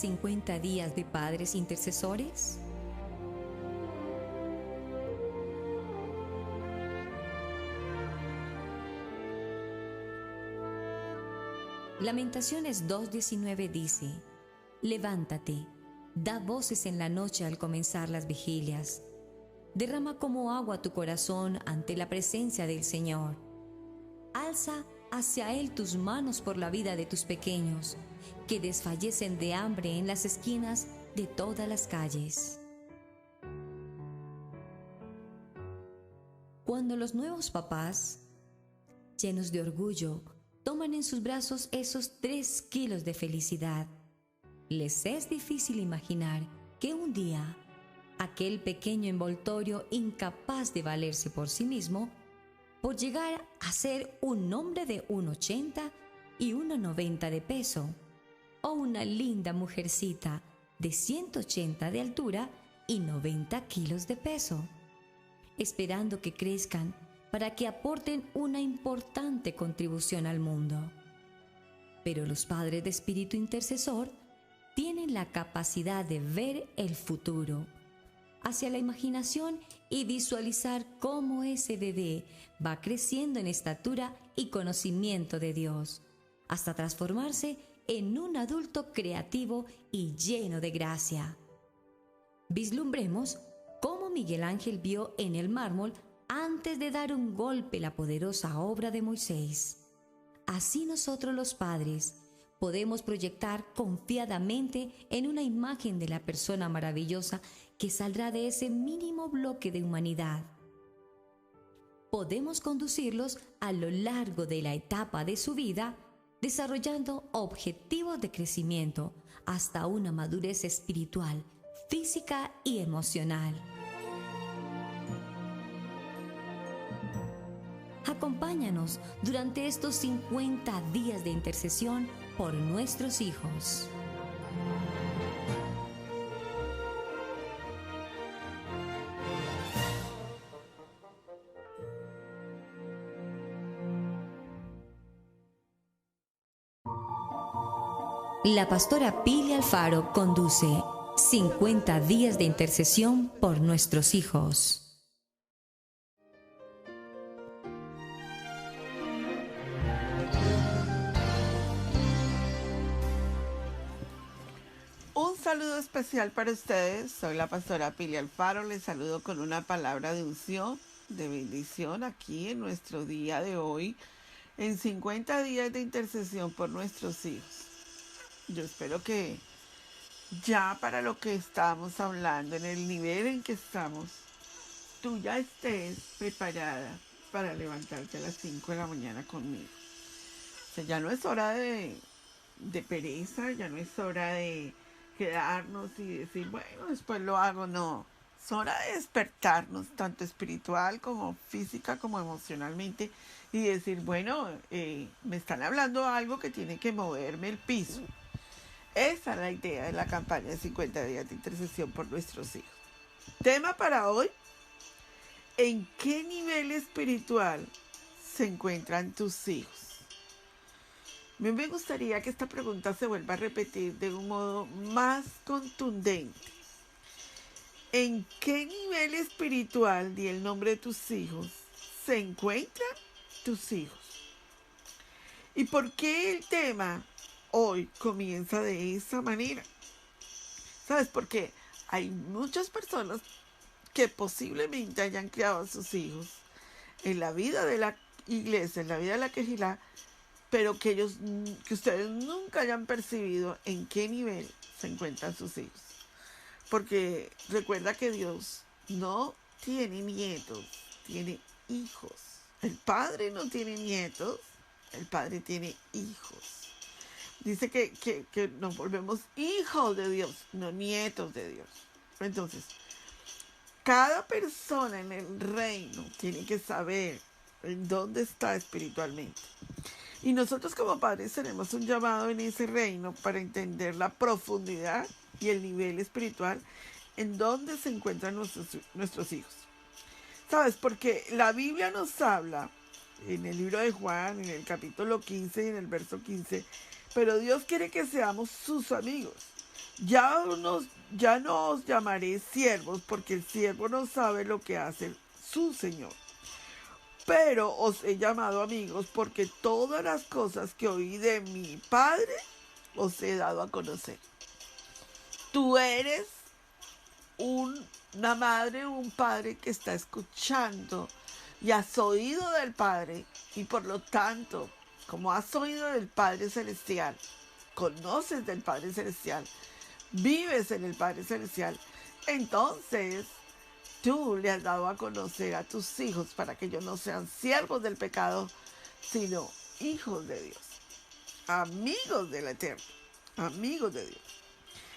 50 días de padres intercesores? Lamentaciones 2:19 dice: levántate, da voces en la noche al comenzar las vigilias. Derrama como agua tu corazón ante la presencia del Señor. Alza hacia Él tus manos por la vida de tus pequeños, que desfallecen de hambre en las esquinas de todas las calles. Cuando los nuevos papás, llenos de orgullo, toman en sus brazos esos 3 kilos de felicidad, les es difícil imaginar que un día aquel pequeño envoltorio incapaz de valerse por sí mismo, por llegar a ser un hombre de 1,80 y 1,90 de peso, o una linda mujercita de 180 de altura y 90 kilos de peso, esperando que crezcan para que aporten una importante contribución al mundo. Pero los padres de espíritu intercesor tienen la capacidad de ver el futuro hacia la imaginación y visualizar cómo ese bebé va creciendo en estatura y conocimiento de Dios, hasta transformarse en un adulto creativo y lleno de gracia. Vislumbremos cómo Miguel Ángel vio en el mármol antes de dar un golpe la poderosa obra de Moisés. Así nosotros los padres podemos proyectar confiadamente en una imagen de la persona maravillosa que saldrá de ese mínimo bloque de humanidad. Podemos conducirlos a lo largo de la etapa de su vida, desarrollando objetivos de crecimiento hasta una madurez espiritual, física y emocional. Acompáñanos durante estos 50 días de intercesión por nuestros hijos. La pastora Pili Alfaro conduce 50 días de intercesión por nuestros hijos. Un saludo especial para ustedes. Soy la pastora Pili Alfaro. Les saludo con una palabra de unción, de bendición aquí en nuestro día de hoy, en 50 días de intercesión por nuestros hijos. Yo espero que ya para lo que estamos hablando, en el nivel en que estamos, tú ya estés preparada para levantarte a las 5 de la mañana conmigo. O sea, ya no es hora de pereza, ya no es hora de quedarnos y decir, bueno, después lo hago. No, es hora de despertarnos, tanto espiritual como física como emocionalmente, y decir, bueno, me están hablando algo que tiene que moverme el piso. Esa es la idea de la campaña de 50 días de intercesión por nuestros hijos. Tema para hoy: ¿en qué nivel espiritual se encuentran tus hijos? A mí me gustaría que esta pregunta se vuelva a repetir de un modo más contundente. ¿En qué nivel espiritual, di el nombre de tus hijos, se encuentran tus hijos? ¿Y por qué el tema hoy comienza de esa manera? ¿Sabes? Porque hay muchas personas que posiblemente hayan criado a sus hijos en la vida de la iglesia, en la vida de la quejilá, pero que ustedes nunca hayan percibido en qué nivel se encuentran sus hijos. Porque recuerda que Dios no tiene nietos, tiene hijos. El Padre no tiene nietos, el Padre tiene hijos. Dice que nos volvemos hijos de Dios, no nietos de Dios. Entonces, cada persona en el reino tiene que saber en dónde está espiritualmente. Y nosotros como padres tenemos un llamado en ese reino para entender la profundidad y el nivel espiritual en donde se encuentran nuestros hijos. ¿Sabes? Porque la Biblia nos habla en el libro de Juan, en el capítulo 15 y en el verso 15, pero Dios quiere que seamos sus amigos. Ya no os llamaré siervos, porque el siervo no sabe lo que hace su señor. Pero os he llamado amigos, porque todas las cosas que oí de mi Padre os he dado a conocer. Tú eres una madre o un padre que está escuchando y has oído del Padre, y por lo tanto, como has oído del Padre Celestial, conoces del Padre Celestial, vives en el Padre Celestial, entonces tú le has dado a conocer a tus hijos para que ellos no sean siervos del pecado, sino hijos de Dios, amigos del Eterno, amigos de Dios.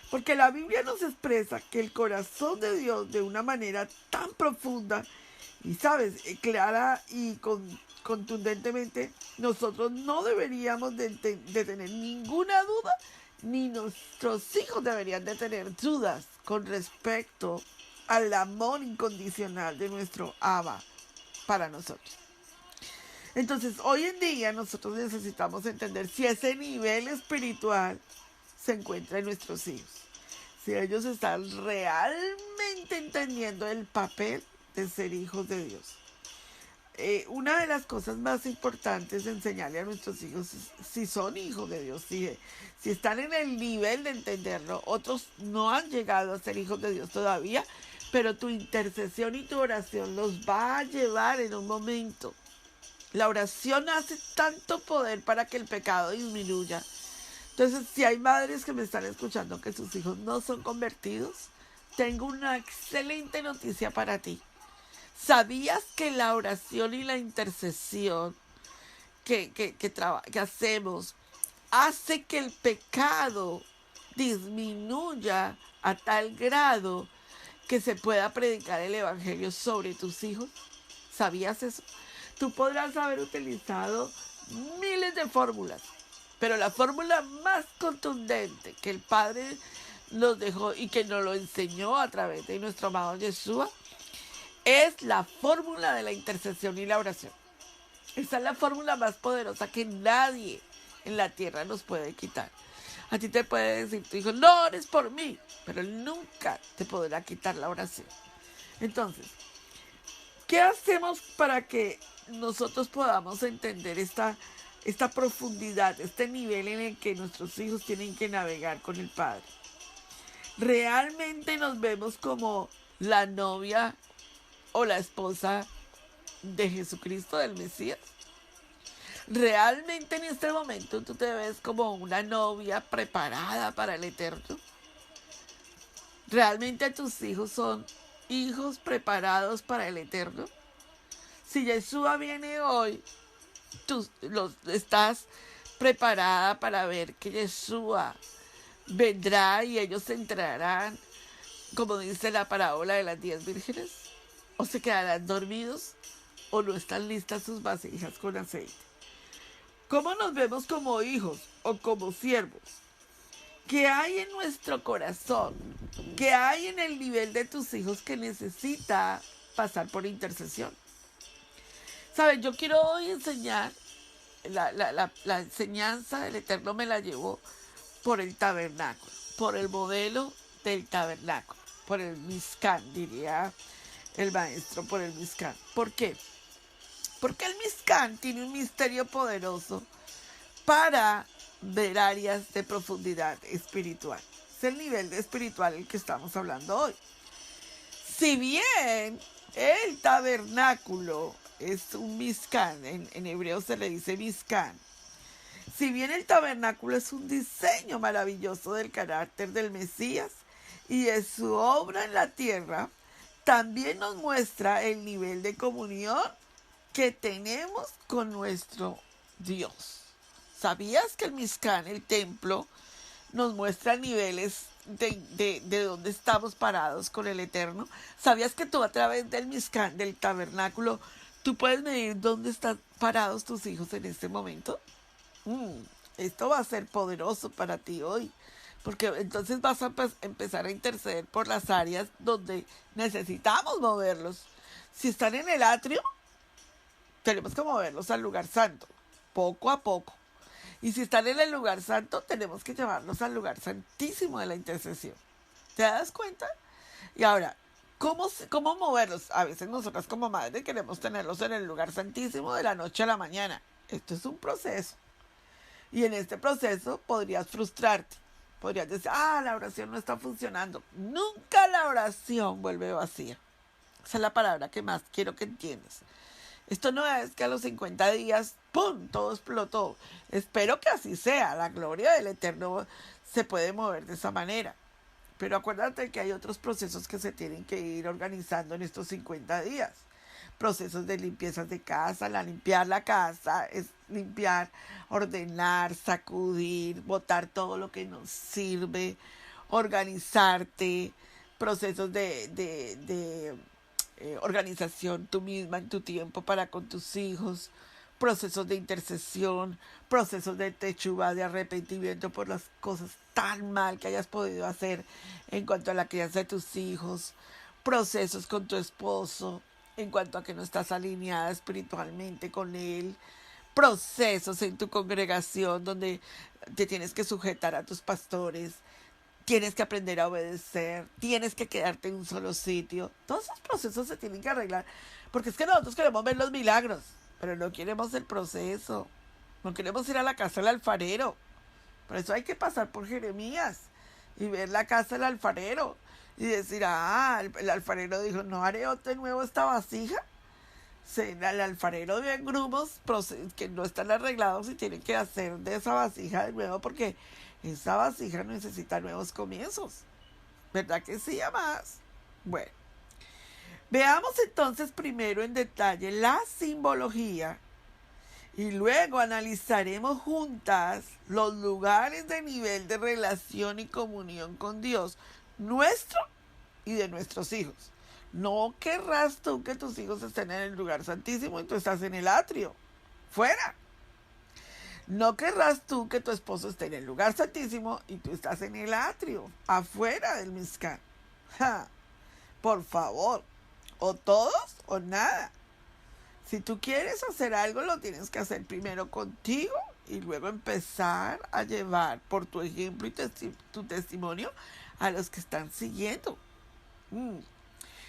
Porque la Biblia nos expresa que el corazón de Dios de una manera tan profunda y, sabes, clara y contundentemente, nosotros no deberíamos de tener ninguna duda, ni nuestros hijos deberían de tener dudas con respecto al amor incondicional de nuestro Abba para nosotros. Entonces, hoy en día nosotros necesitamos entender si ese nivel espiritual se encuentra en nuestros hijos, si ellos están realmente entendiendo el papel de ser hijos de Dios. Una de las cosas más importantes de enseñarle a nuestros hijos es si son hijos de Dios, si están en el nivel de entenderlo. Otros no han llegado a ser hijos de Dios todavía, pero tu intercesión y tu oración los va a llevar en un momento. La oración hace tanto poder para que el pecado disminuya. Entonces, si hay madres que me están escuchando que sus hijos no son convertidos, tengo una excelente noticia para ti. ¿Sabías que la oración y la intercesión que hacemos hace que el pecado disminuya a tal grado que se pueda predicar el evangelio sobre tus hijos? ¿Sabías eso? Tú podrás haber utilizado miles de fórmulas, pero la fórmula más contundente que el Padre nos dejó y que nos lo enseñó a través de nuestro amado Yeshua es la fórmula de la intercesión y la oración. Esa es la fórmula más poderosa que nadie en la tierra nos puede quitar. A ti te puede decir tu hijo, no ores por mí, pero él nunca te podrá quitar la oración. Entonces, ¿qué hacemos para que nosotros podamos entender esta profundidad, este nivel en el que nuestros hijos tienen que navegar con el Padre? ¿Realmente nos vemos como la novia o la esposa de Jesucristo, del Mesías? ¿Realmente en este momento tú te ves como una novia preparada para el Eterno? ¿Realmente tus hijos son hijos preparados para el Eterno? Si Yeshua viene hoy, tú estás preparada para ver que Yeshua vendrá y ellos se entrarán, como dice la parábola de las 10 vírgenes, o se quedarán dormidos, o no están listas sus vasijas con aceite. ¿Cómo nos vemos como hijos o como siervos? ¿Qué hay en nuestro corazón? ¿Qué hay en el nivel de tus hijos que necesita pasar por intercesión? ¿Saben? Yo quiero hoy enseñar, la enseñanza del Eterno me la llevó por el tabernáculo, por el modelo del tabernáculo, por el Mishkan, diría el maestro, por el Mishkan. ¿Por qué? Porque el Mishkan tiene un misterio poderoso para ver áreas de profundidad espiritual. Es el nivel de espiritual el que estamos hablando hoy. Si bien el tabernáculo es un Mishkan, en hebreo se le dice Mishkan. Si bien el tabernáculo es un diseño maravilloso del carácter del Mesías y de su obra en la tierra, también nos muestra el nivel de comunión que tenemos con nuestro Dios. ¿Sabías que el Mishkan, el templo, nos muestra niveles de dónde estamos parados con el Eterno? ¿Sabías que tú a través del Mishkan, del tabernáculo, tú puedes medir dónde están parados tus hijos en este momento? Esto va a ser poderoso para ti hoy, porque entonces vas a empezar a interceder por las áreas donde necesitamos moverlos. Si están en el atrio, tenemos que moverlos al lugar santo, poco a poco. Y si están en el lugar santo, tenemos que llevarlos al lugar santísimo de la intercesión. ¿Te das cuenta? Y ahora, ¿cómo moverlos? A veces nosotras como madres queremos tenerlos en el lugar santísimo de la noche a la mañana. Esto es un proceso. Y en este proceso podrías frustrarte. Podrías decir, la oración no está funcionando. Nunca la oración vuelve vacía. Esa es la palabra que más quiero que entiendas. Esto no es que a los 50 días, ¡pum!, todo explotó. Espero que así sea. La gloria del Eterno se puede mover de esa manera. Pero acuérdate que hay otros procesos que se tienen que ir organizando en estos 50 días. Procesos de limpieza de casa. Limpiar la casa es limpiar, ordenar, sacudir, botar todo lo que nos sirve, organizarte, procesos de organización tú misma en tu tiempo para con tus hijos, procesos de intercesión, procesos de techubá, de arrepentimiento por las cosas tan mal que hayas podido hacer en cuanto a la crianza de tus hijos, procesos con tu esposo en cuanto a que no estás alineada espiritualmente con él, procesos en tu congregación donde te tienes que sujetar a tus pastores, tienes que aprender a obedecer, tienes que quedarte en un solo sitio. Todos esos procesos se tienen que arreglar, porque es que nosotros queremos ver los milagros, pero no queremos el proceso, no queremos ir a la casa del alfarero. Por eso hay que pasar por Jeremías y ver la casa del alfarero y decir, el alfarero dijo, no haré de nuevo esta vasija. El alfarero ve grumos que no están arreglados y tienen que hacer de esa vasija de nuevo porque esa vasija necesita nuevos comienzos. ¿Verdad que sí, amadas? Bueno, veamos entonces primero en detalle la simbología y luego analizaremos juntas los lugares de nivel de relación y comunión con Dios, nuestro y de nuestros hijos. No querrás tú que tus hijos estén en el lugar santísimo y tú estás en el atrio. ¡Fuera! No querrás tú que tu esposo esté en el lugar santísimo y tú estás en el atrio, afuera del Mizcán. Por favor, o todos o nada. Si tú quieres hacer algo, lo tienes que hacer primero contigo y luego empezar a llevar por tu ejemplo y tu testimonio a los que están siguiendo.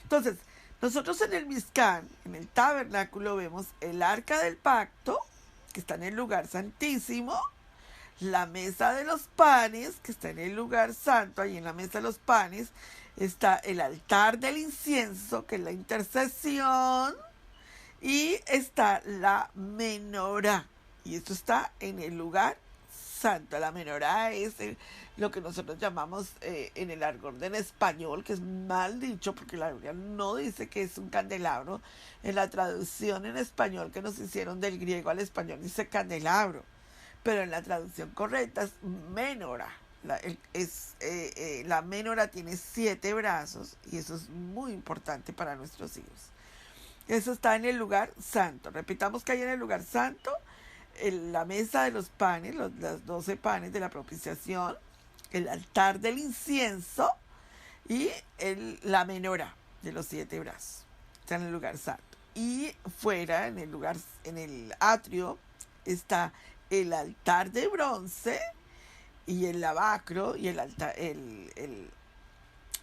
Entonces, nosotros en el Mizcán, en el tabernáculo, vemos el arca del pacto, que está en el lugar santísimo, la mesa de los panes, que está en el lugar santo. Ahí en la mesa de los panes está el altar del incienso, que es la intercesión, y está la menorá, y esto está en el lugar santo. La menorá es lo que nosotros llamamos en el argot en español, que es mal dicho porque la Biblia no dice que es un candelabro. En la traducción en español que nos hicieron del griego al español dice candelabro, pero en la traducción correcta es menorá. La menorá tiene 7 brazos y eso es muy importante para nuestros hijos. Eso está en el lugar santo. Repitamos que hay en el lugar santo la mesa de los panes, los 12 panes de la propiciación, el altar del incienso y la menorá de los 7 brazos. Está en el lugar santo. Y fuera, en el atrio, está el altar de bronce y el lavacro y el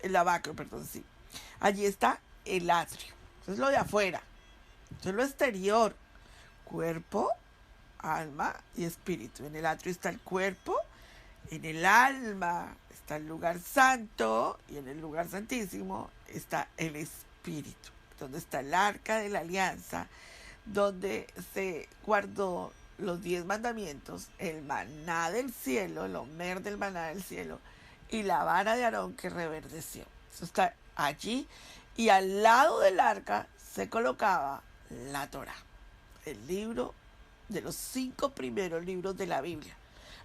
lavacro, perdón, sí. Allí está el atrio. Eso es lo de afuera. Eso es lo exterior. Cuerpo, alma y espíritu. En el atrio está el cuerpo, en el alma está el lugar santo y en el lugar santísimo está el espíritu, donde está el arca de la alianza, donde se guardó los 10 mandamientos, el maná del cielo, el homer del maná del cielo y la vara de Aarón que reverdeció. Eso está allí y al lado del arca se colocaba la Torá, el libro de los 5 primeros libros de la Biblia.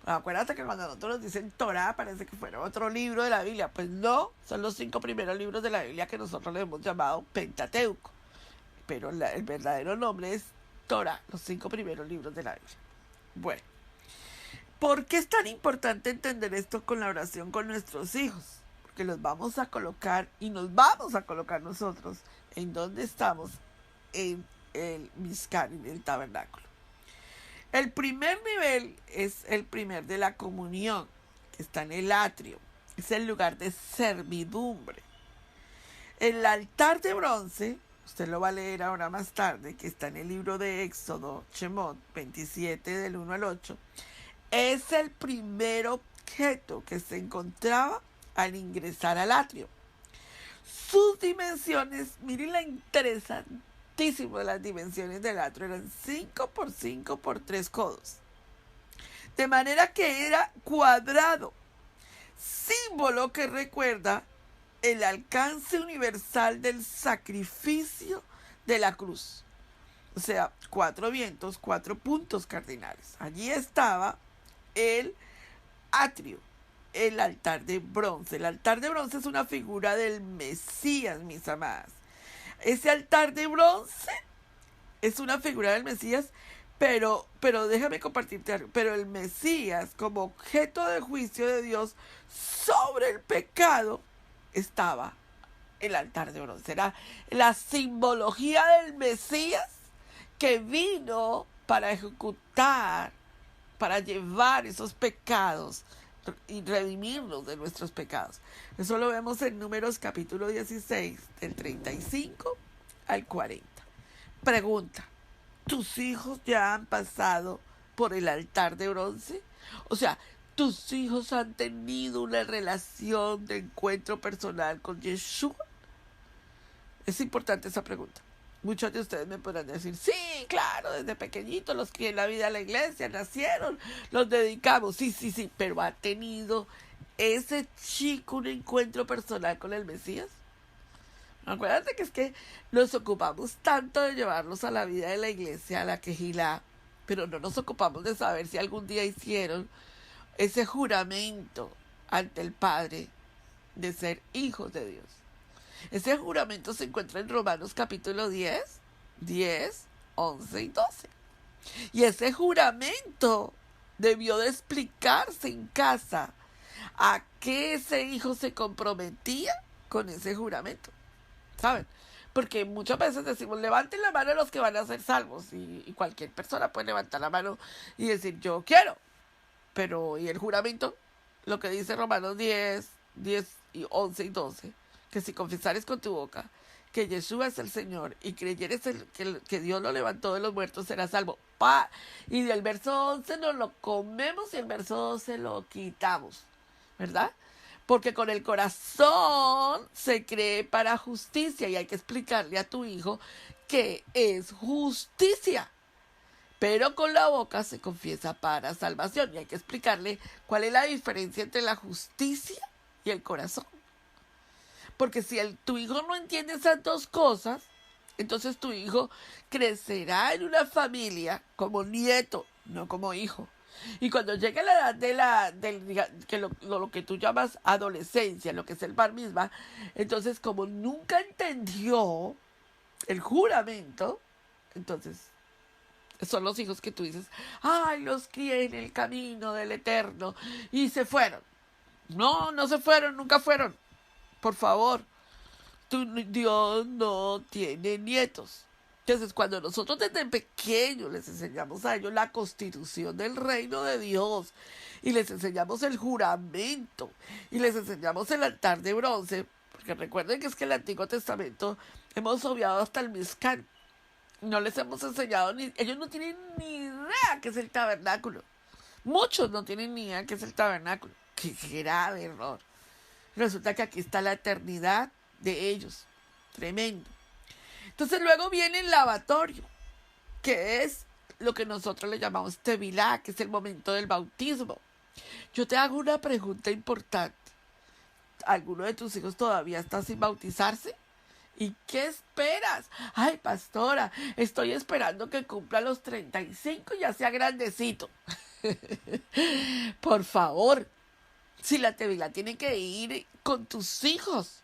Bueno, acuérdate que cuando nosotros nos dicen Torá parece que fuera otro libro de la Biblia. Pues no, son los 5 primeros libros de la Biblia que nosotros le hemos llamado Pentateuco. Pero el verdadero nombre es Torá, los 5 primeros libros de la Biblia. Bueno, ¿por qué es tan importante entender esto con la oración con nuestros hijos? Porque los vamos a colocar y nos vamos a colocar nosotros en donde estamos en el Mizcán, en el tabernáculo. El primer nivel es el primer de la comunión, que está en el atrio. Es el lugar de servidumbre. El altar de bronce, usted lo va a leer ahora más tarde, que está en el libro de Éxodo, Shemot 27, del 1 al 8, es el primer objeto que se encontraba al ingresar al atrio. Sus dimensiones, miren la interesantísimo de las dimensiones del atrio, eran 5 por 5 por 3 codos. De manera que era cuadrado, símbolo que recuerda el alcance universal del sacrificio de la cruz. O sea, 4 vientos, 4 puntos cardinales. Allí estaba el atrio, el altar de bronce. El altar de bronce es una figura del Mesías, mis amadas. Ese altar de bronce es una figura del Mesías, pero déjame compartirte algo. Pero el Mesías, como objeto de juicio de Dios sobre el pecado, estaba el altar de bronce. Era la simbología del Mesías que vino para ejecutar, para llevar esos pecados y redimirnos de nuestros pecados. Eso lo vemos en Números capítulo 16, del 35 al 40. Pregunta: ¿tus hijos ya han pasado por el altar de bronce? O sea, ¿tus hijos han tenido una relación de encuentro personal con Yeshua? Es importante esa pregunta. Muchos de ustedes me podrán decir, sí, claro, desde pequeñitos los crié en la vida de la iglesia, nacieron, los dedicamos, sí, pero ¿ha tenido ese chico un encuentro personal con el Mesías? Acuérdate que es que nos ocupamos tanto de llevarlos a la vida de la iglesia, a la quejilá, pero no nos ocupamos de saber si algún día hicieron ese juramento ante el Padre de ser hijos de Dios. Ese juramento se encuentra en Romanos capítulo 10, 11 y 12. Y ese juramento debió de explicarse en casa a qué ese hijo se comprometía con ese juramento. ¿Saben? Porque muchas veces decimos, levanten la mano los que van a ser salvos. Y cualquier persona puede levantar la mano y decir, yo quiero. Pero, ¿y el juramento? Lo que dice Romanos 10, 11 y 12. Que si confesares con tu boca que Yeshua es el Señor y creyeres que Dios lo levantó de los muertos, serás salvo. Y del verso 11 nos lo comemos y el verso 12 lo quitamos. ¿Verdad? Porque con el corazón se cree para justicia y hay que explicarle a tu hijo que es justicia. Pero con la boca se confiesa para salvación y hay que explicarle cuál es la diferencia entre la justicia y el corazón. Porque si tu hijo no entiende esas dos cosas, entonces tu hijo crecerá en una familia como nieto, no como hijo. Y cuando llegue la edad lo que tú llamas adolescencia, lo que es el bar mitzvah, entonces como nunca entendió el juramento, entonces son los hijos que tú dices, ay, los crié en el camino del Eterno y se fueron. No se fueron, nunca fueron. Por favor, Dios no tiene nietos. Entonces, cuando nosotros desde pequeños les enseñamos a ellos la constitución del reino de Dios y les enseñamos el juramento y les enseñamos el altar de bronce, porque recuerden que es que en el Antiguo Testamento hemos obviado hasta el Mizcán, no les hemos enseñado, ellos no tienen ni idea qué es el tabernáculo. Muchos no tienen ni idea qué es el tabernáculo. ¡Qué grave error! Resulta que aquí está la eternidad de ellos. Tremendo. Entonces luego viene el lavatorio, que es lo que nosotros le llamamos tevilá, que es el momento del bautismo. Yo te hago una pregunta importante. ¿Alguno de tus hijos todavía está sin bautizarse? ¿Y qué esperas? Ay, pastora, estoy esperando que cumpla los 35 y ya sea grandecito. Por favor, si la tevilá tiene que ir con tus hijos.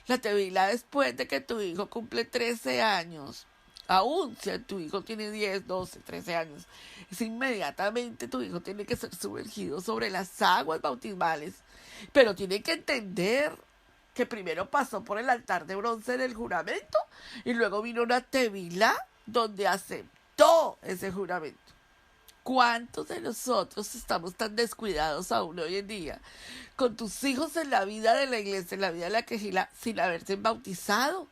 La tevilá después de que tu hijo cumple 13 años, aún si tu hijo tiene 10, 12, 13 años, es inmediatamente tu hijo tiene que ser sumergido sobre las aguas bautismales. Pero tiene que entender que primero pasó por el altar de bronce en el juramento y luego vino una tevilá donde aceptó ese juramento. ¿Cuántos de nosotros estamos tan descuidados aún hoy en día con tus hijos en la vida de la iglesia, en la vida de la quejila, sin haberse bautizado?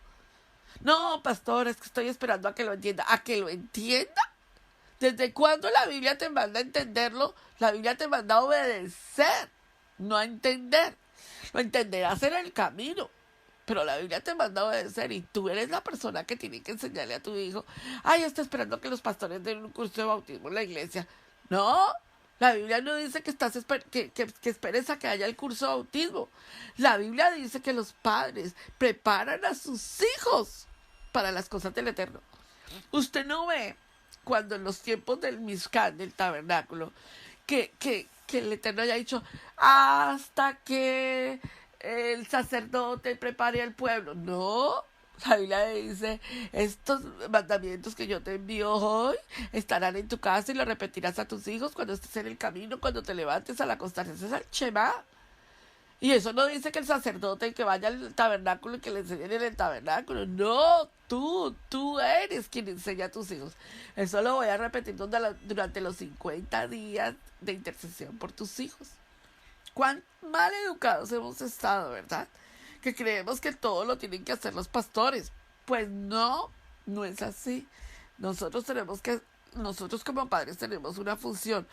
No, pastor, es que estoy esperando a que lo entienda. ¿A que lo entienda? ¿Desde cuándo la Biblia te manda a entenderlo? La Biblia te manda a obedecer, no a entender. Lo entenderás en el camino, pero la Biblia te manda a obedecer y tú eres la persona que tiene que enseñarle a tu hijo. Ay, está esperando que los pastores den un curso de bautismo en la iglesia. No, la Biblia no dice que que esperes a que haya el curso de bautismo. La Biblia dice que los padres preparan a sus hijos para las cosas del Eterno. Usted no ve cuando en los tiempos del Mishkan, del tabernáculo, que el Eterno haya dicho hasta que el sacerdote prepare al pueblo. No, la Biblia dice, estos mandamientos que yo te envío hoy estarán en tu casa y los repetirás a tus hijos cuando estés en el camino, cuando te levantes al acostarse. Ese es el Shema. Y eso no dice que el sacerdote que vaya al tabernáculo y que le enseñen en el tabernáculo. No, tú eres quien enseña a tus hijos. Eso lo voy a repetir durante los 50 días de intercesión por tus hijos. Cuán mal educados hemos estado, ¿verdad? Que creemos que todo lo tienen que hacer los pastores. Pues no es así. Nosotros como padres tenemos una función.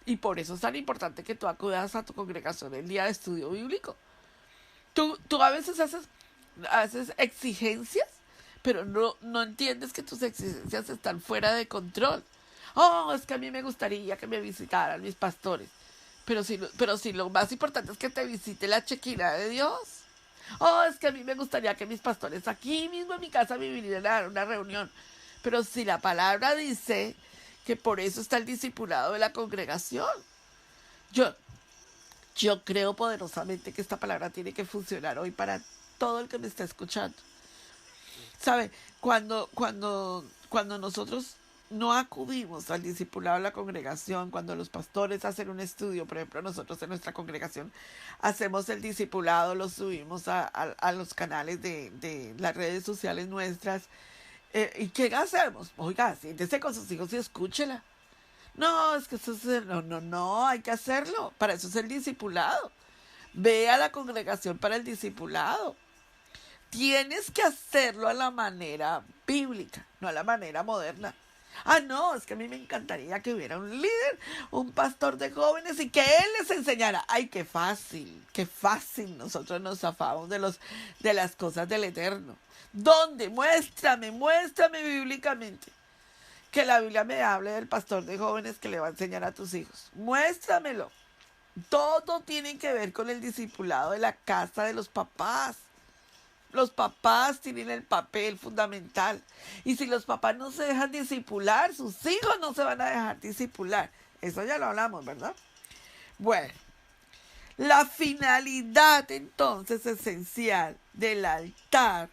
Y por eso es tan importante que tú acudas a tu congregación el día de estudio bíblico. Tú a veces haces exigencias, pero no entiendes que tus exigencias están fuera de control. Oh, es que a mí me gustaría que me visitaran mis pastores. Pero si lo más importante es que te visite la Chequina de Dios. Oh, es que a mí me gustaría que mis pastores aquí mismo en mi casa me vinieran a dar una reunión. Pero si la palabra dice que por eso está el discipulado de la congregación. Yo creo poderosamente que esta palabra tiene que funcionar hoy para todo el que me está escuchando. ¿Sabe? Cuando nosotros no acudimos al discipulado de la congregación, cuando los pastores hacen un estudio, por ejemplo, nosotros en nuestra congregación hacemos el discipulado, lo subimos a los canales de las redes sociales nuestras. ¿Y qué hacemos? Oiga, siéntese con sus hijos y escúchela. No, es que eso es... No, hay que hacerlo. Para eso es el discipulado. Ve a la congregación para el discipulado. Tienes que hacerlo a la manera bíblica, no a la manera moderna. Ah, no, es que a mí me encantaría que hubiera un líder, un pastor de jóvenes y que él les enseñara. Ay, qué fácil nosotros nos zafamos de las cosas del Eterno. ¿Dónde? Muéstrame bíblicamente que la Biblia me hable del pastor de jóvenes que le va a enseñar a tus hijos. Muéstramelo. Todo tiene que ver con el discipulado de la casa de los papás. Los papás tienen el papel fundamental. Y si los papás no se dejan discipular, sus hijos no se van a dejar discipular. Eso ya lo hablamos, ¿verdad? Bueno, la finalidad entonces esencial del altar,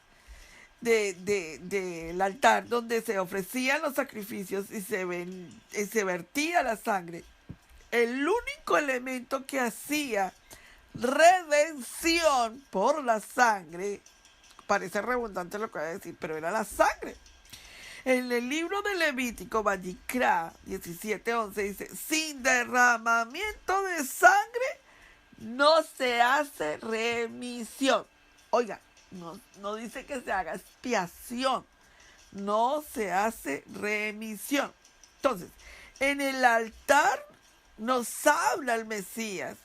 del altar donde se ofrecían los sacrificios y se vertía la sangre, el único elemento que hacía redención por la sangre, parece redundante lo que voy a decir, pero era la sangre. En el libro de Levítico, Vayikra 17:11 dice, sin derramamiento de sangre no se hace remisión. Oiga, no dice que se haga expiación, no se hace remisión. Entonces, en el altar nos habla el Mesías.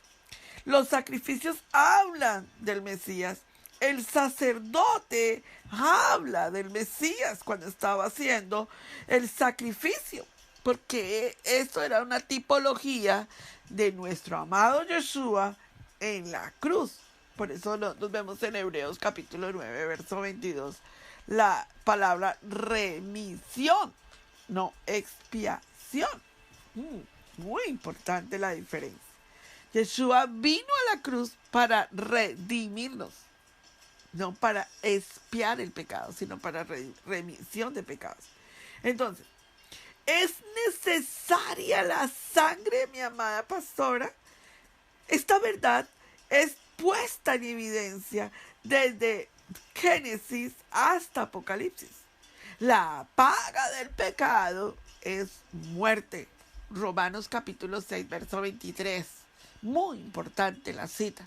Los sacrificios hablan del Mesías. El sacerdote habla del Mesías cuando estaba haciendo el sacrificio, porque esto era una tipología de nuestro amado Yeshua en la cruz. Por eso nos vemos en Hebreos capítulo 9, verso 22, la palabra remisión, no expiación. Muy importante la diferencia. Yeshua vino a la cruz para redimirnos. No para expiar el pecado, sino para remisión de pecados. Entonces, ¿es necesaria la sangre, mi amada pastora? Esta verdad es puesta en evidencia desde Génesis hasta Apocalipsis. La paga del pecado es muerte. Romanos capítulo 6, verso 23. Muy importante la cita.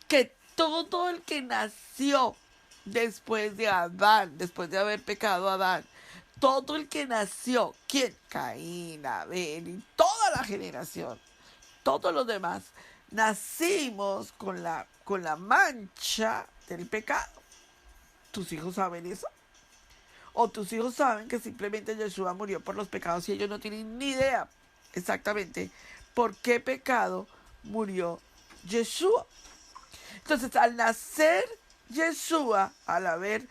Que todo el que nació después de Adán, después de haber pecado Adán, todo el que nació, ¿quién? Caín, Abel y toda la generación, todos los demás, nacimos con la mancha del pecado. ¿Tus hijos saben eso? ¿O tus hijos saben que simplemente Yeshua murió por los pecados y ellos no tienen ni idea exactamente por qué pecado murió Yeshua? Entonces, al nacer Yeshua, al haber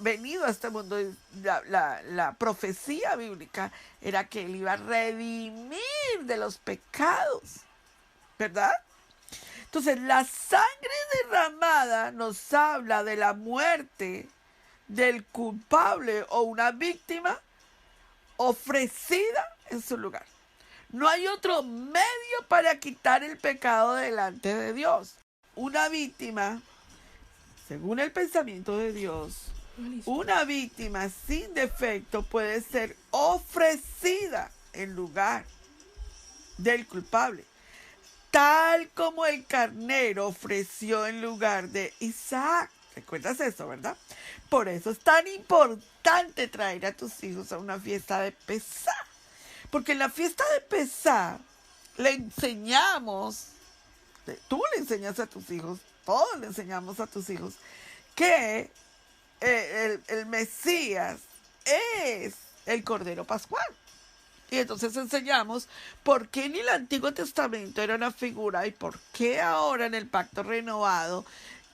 venido a este mundo, la profecía bíblica era que él iba a redimir de los pecados, ¿verdad? Entonces, la sangre derramada nos habla de la muerte del culpable o una víctima ofrecida en su lugar. No hay otro medio para quitar el pecado delante de Dios. Una víctima, según el pensamiento de Dios, una víctima sin defecto puede ser ofrecida en lugar del culpable, tal como el carnero ofreció en lugar de Isaac. ¿Recuerdas eso, verdad? Por eso es tan importante traer a tus hijos a una fiesta de Pesá. Porque en la fiesta de Pesá le enseñamos, tú le enseñas a tus hijos, todos le enseñamos a tus hijos, que el Mesías es el Cordero Pascual. Y entonces enseñamos por qué en el Antiguo Testamento era una figura y por qué ahora en el Pacto Renovado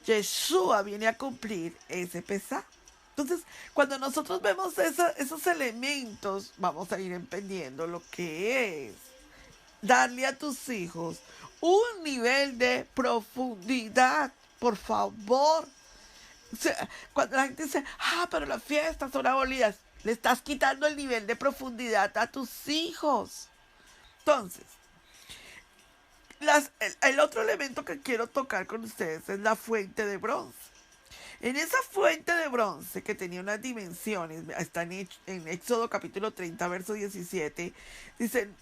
Yeshua viene a cumplir ese Pesá. Entonces, cuando nosotros vemos esos elementos, vamos a ir entendiendo lo que es darle a tus hijos un nivel de profundidad, por favor. O sea, cuando la gente dice, pero las fiestas son abolidas, le estás quitando el nivel de profundidad a tus hijos. Entonces, el otro elemento que quiero tocar con ustedes es la fuente de bronce. En esa fuente de bronce que tenía unas dimensiones, está en Éxodo capítulo 30, verso 17,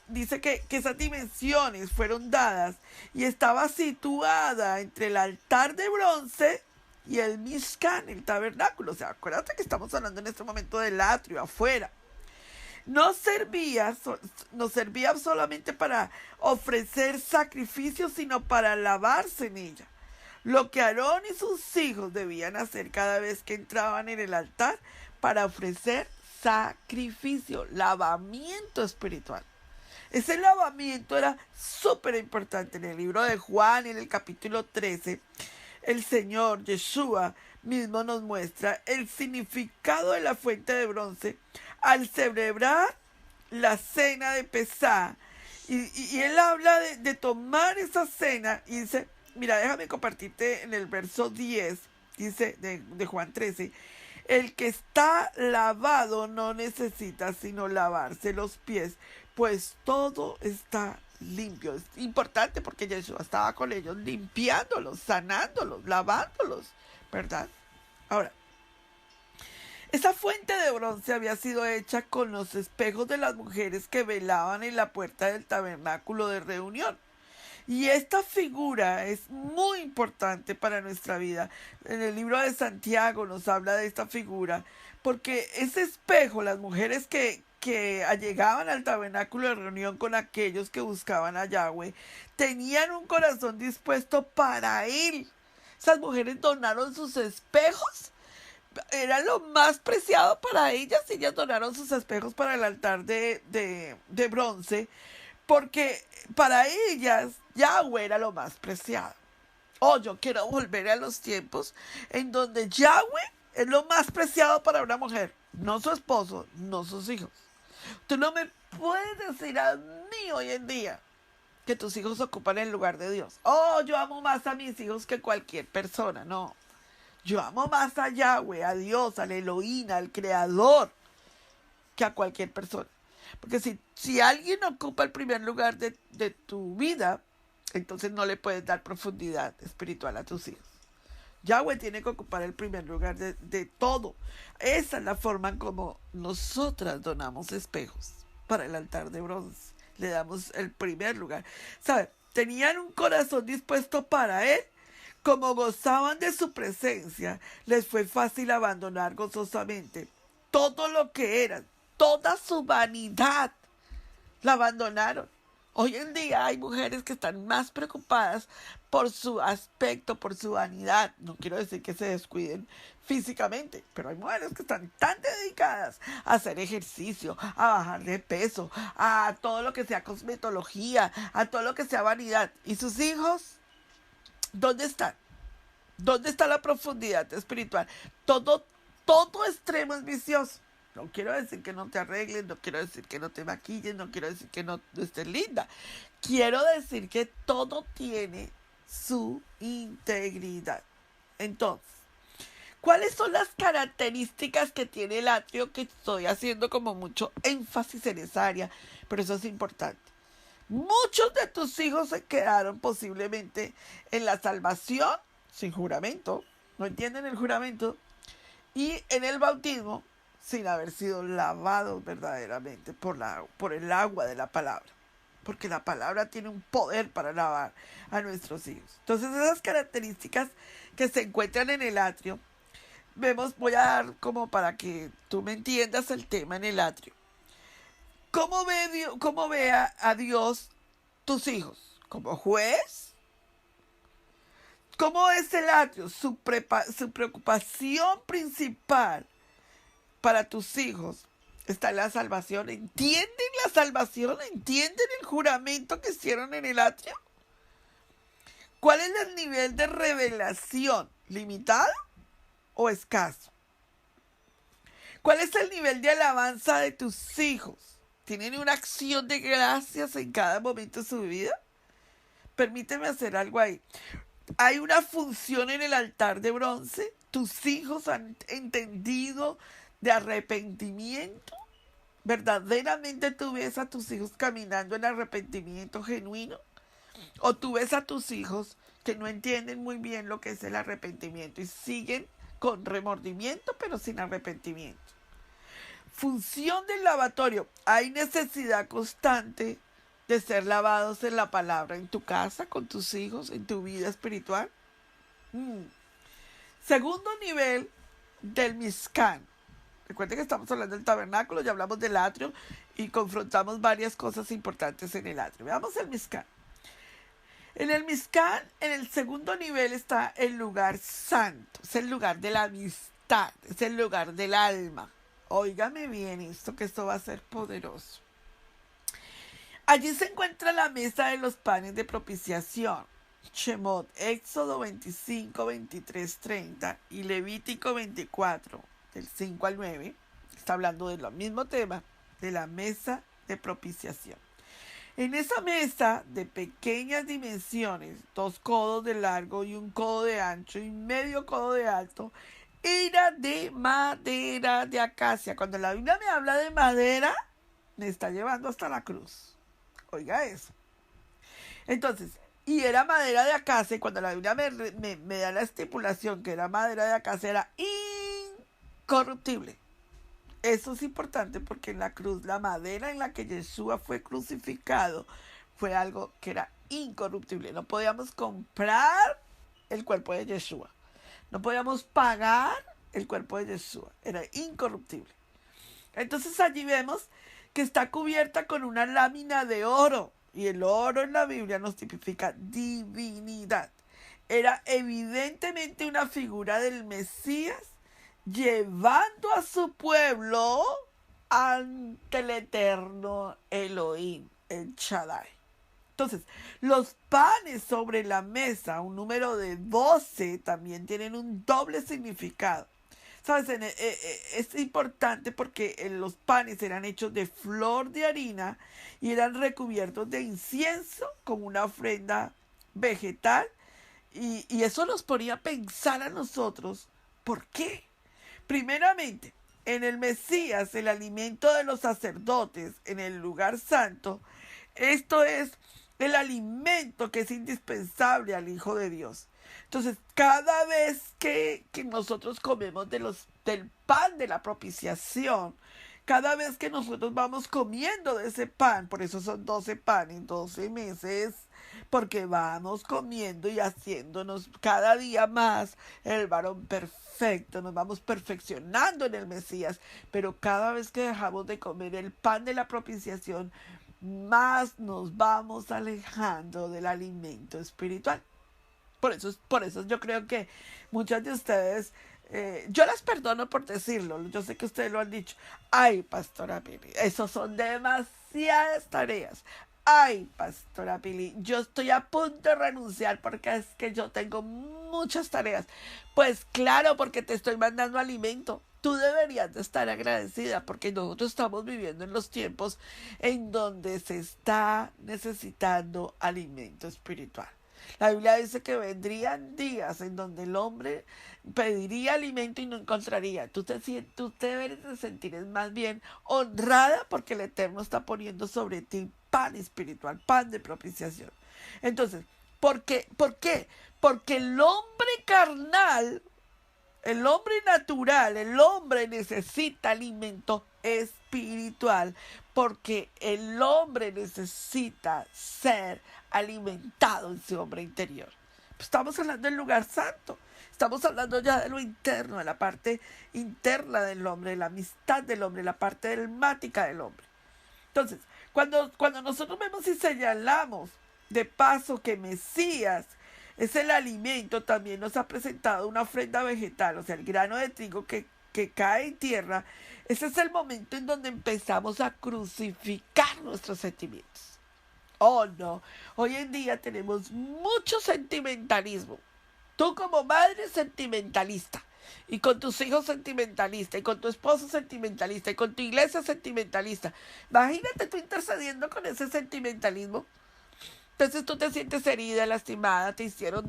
dice que esas dimensiones fueron dadas y estaba situada entre el altar de bronce y el Mishkan, el tabernáculo. O sea, acuérdate que estamos hablando en este momento del atrio, afuera. No servía solamente para ofrecer sacrificios, sino para lavarse en ella. Lo que Aarón y sus hijos debían hacer cada vez que entraban en el altar para ofrecer sacrificio, lavamiento espiritual. Ese lavamiento era súper importante. En el libro de Juan, en el capítulo 13, el Señor Yeshua mismo nos muestra el significado de la fuente de bronce al celebrar la cena de Pesá. Y él habla de tomar esa cena y dice, mira, déjame compartirte en el verso 10, dice de Juan 13, el que está lavado no necesita sino lavarse los pies, pues todo está limpio. Es importante porque Yeshua estaba con ellos limpiándolos, sanándolos, lavándolos, ¿verdad? Ahora, esa fuente de bronce había sido hecha con los espejos de las mujeres que velaban en la puerta del tabernáculo de reunión. Y esta figura es muy importante para nuestra vida. En el libro de Santiago nos habla de esta figura, porque ese espejo, las mujeres que allegaban al tabernáculo de reunión con aquellos que buscaban a Yahweh, tenían un corazón dispuesto para él. Esas mujeres donaron sus espejos, era lo más preciado para ellas. Ellas donaron sus espejos para el altar de bronce, porque para ellas Yahweh era lo más preciado. Yo quiero volver a los tiempos en donde Yahweh es lo más preciado para una mujer, no su esposo, no sus hijos. Tú no me puedes decir a mí hoy en día que tus hijos ocupan el lugar de Dios. Yo amo más a mis hijos que cualquier persona. No, yo amo más a Yahweh, a Dios, al Elohim, al Creador, que a cualquier persona. Porque si alguien ocupa el primer lugar de tu vida, entonces no le puedes dar profundidad espiritual a tus hijos. Yahweh tiene que ocupar el primer lugar de todo. Esa es la forma en como nosotras donamos espejos. para el altar de bronce. Le damos el primer lugar. ¿Sabe? Tenían un corazón dispuesto para Él. Como gozaban de su presencia, les fue fácil abandonar gozosamente todo lo que eran, toda su vanidad. La abandonaron. Hoy en día hay mujeres que están más preocupadas por su aspecto, por su vanidad. No quiero decir que se descuiden físicamente, pero hay mujeres que están tan dedicadas a hacer ejercicio, a bajar de peso, a todo lo que sea cosmetología, a todo lo que sea vanidad. ¿Y sus hijos? ¿Dónde están? ¿Dónde está la profundidad espiritual? Todo extremo es vicioso. No quiero decir que no te arregles, no quiero decir que no te maquilles, no quiero decir que no estés linda. Quiero decir que todo tiene su integridad. Entonces, ¿cuáles son las características que tiene el atrio? Que estoy haciendo como mucho énfasis en esa área, pero eso es importante. Muchos de tus hijos se quedaron posiblemente en la salvación sin juramento, no entienden el juramento, y en el bautismo sin haber sido lavados verdaderamente por el agua de la palabra, porque la palabra tiene un poder para lavar a nuestros hijos. Entonces esas características que se encuentran en el atrio, voy a dar como para que tú me entiendas el tema en el atrio. ¿Cómo ve a Dios tus hijos? ¿Como juez? ¿Cómo es el atrio? Su preocupación principal para tus hijos está en la salvación. ¿Entienden la salvación? ¿Entienden el juramento que hicieron en el atrio? ¿Cuál es el nivel de revelación? ¿Limitado o escaso? ¿Cuál es el nivel de alabanza de tus hijos? ¿Tienen una acción de gracias en cada momento de su vida? Permíteme hacer algo ahí. Hay una función en el altar de bronce. ¿Tus hijos han entendido de arrepentimiento? ¿Verdaderamente tú ves a tus hijos caminando en arrepentimiento genuino? ¿O tú ves a tus hijos que no entienden muy bien lo que es el arrepentimiento y siguen con remordimiento pero sin arrepentimiento? Función del lavatorio. Hay necesidad constante de ser lavados en la palabra, en tu casa, con tus hijos, en tu vida espiritual. Segundo nivel del Mizcán. Recuerden que estamos hablando del tabernáculo, ya hablamos del atrio y confrontamos varias cosas importantes en el atrio. Veamos el Mizcán. En el Mizcán, en el segundo nivel está el lugar santo. Es el lugar de la amistad, es el lugar del alma. Óigame bien esto, que esto va a ser poderoso. Allí se encuentra la mesa de los panes de propiciación. Shemot, Éxodo 25, 23, 30 y Levítico 24, del 5 al 9. Está hablando del mismo tema, de la mesa de propiciación. En esa mesa de pequeñas dimensiones, 2 codos de largo y 1 codo de ancho y medio codo de alto, era de madera de acacia. Cuando la Biblia me habla de madera, me está llevando hasta la cruz. Oiga eso. Entonces, y era madera de acacia, y cuando la Biblia me da la estipulación que era madera de acacia, era incorruptible. Eso es importante porque en la cruz, la madera en la que Yeshua fue crucificado fue algo que era incorruptible. No podíamos comprar el cuerpo de Yeshua. No podíamos pagar el cuerpo de Yeshua. Era incorruptible. Entonces allí vemos que está cubierta con una lámina de oro. Y el oro en la Biblia nos tipifica divinidad. Era evidentemente una figura del Mesías llevando a su pueblo ante el eterno Elohim, el Shaddai. Entonces, los panes sobre la mesa, un número de 12, también tienen un doble significado. ¿Sabes? Es importante porque los panes eran hechos de flor de harina y eran recubiertos de incienso con una ofrenda vegetal. Y eso nos ponía a pensar a nosotros, ¿por qué? Primeramente, en el Mesías, el alimento de los sacerdotes en el lugar santo, esto es el alimento que es indispensable al Hijo de Dios. Entonces, cada vez que nosotros comemos del pan de la propiciación, cada vez que nosotros vamos comiendo de ese pan, por eso son 12 panes, 12 meses, porque vamos comiendo y haciéndonos cada día más el varón perfecto, nos vamos perfeccionando en el Mesías, pero cada vez que dejamos de comer el pan de la propiciación, más nos vamos alejando del alimento espiritual. Por eso yo creo que muchas de ustedes, yo las perdono por decirlo, yo sé que ustedes lo han dicho. Ay, pastora Pili, esos son demasiadas tareas. Ay, pastora Pili, yo estoy a punto de renunciar porque es que yo tengo muchas tareas. Pues claro, porque te estoy mandando alimento. Tú deberías de estar agradecida porque nosotros estamos viviendo en los tiempos en donde se está necesitando alimento espiritual. La Biblia dice que vendrían días en donde el hombre pediría alimento y no encontraría. Tú te debes de sentir más bien honrada porque el Eterno está poniendo sobre ti pan espiritual, pan de propiciación. Entonces, ¿por qué? Porque el hombre carnal, el hombre natural, el hombre necesita alimento espiritual porque el hombre necesita ser alimentado en su hombre interior. Pues estamos hablando del lugar santo, estamos hablando ya de lo interno, de la parte interna del hombre, de la amistad del hombre, la parte delmática del hombre. Entonces, cuando nosotros vemos y señalamos de paso que Mesías es el alimento, también nos ha presentado una ofrenda vegetal, o sea, el grano de trigo que cae en tierra. Ese es el momento en donde empezamos a crucificar nuestros sentimientos. Oh, no. Hoy en día tenemos mucho sentimentalismo. Tú como madre sentimentalista, y con tus hijos sentimentalista, y con tu esposo sentimentalista, y con tu iglesia sentimentalista. Imagínate tú intercediendo con ese sentimentalismo. Entonces tú te sientes herida, lastimada, no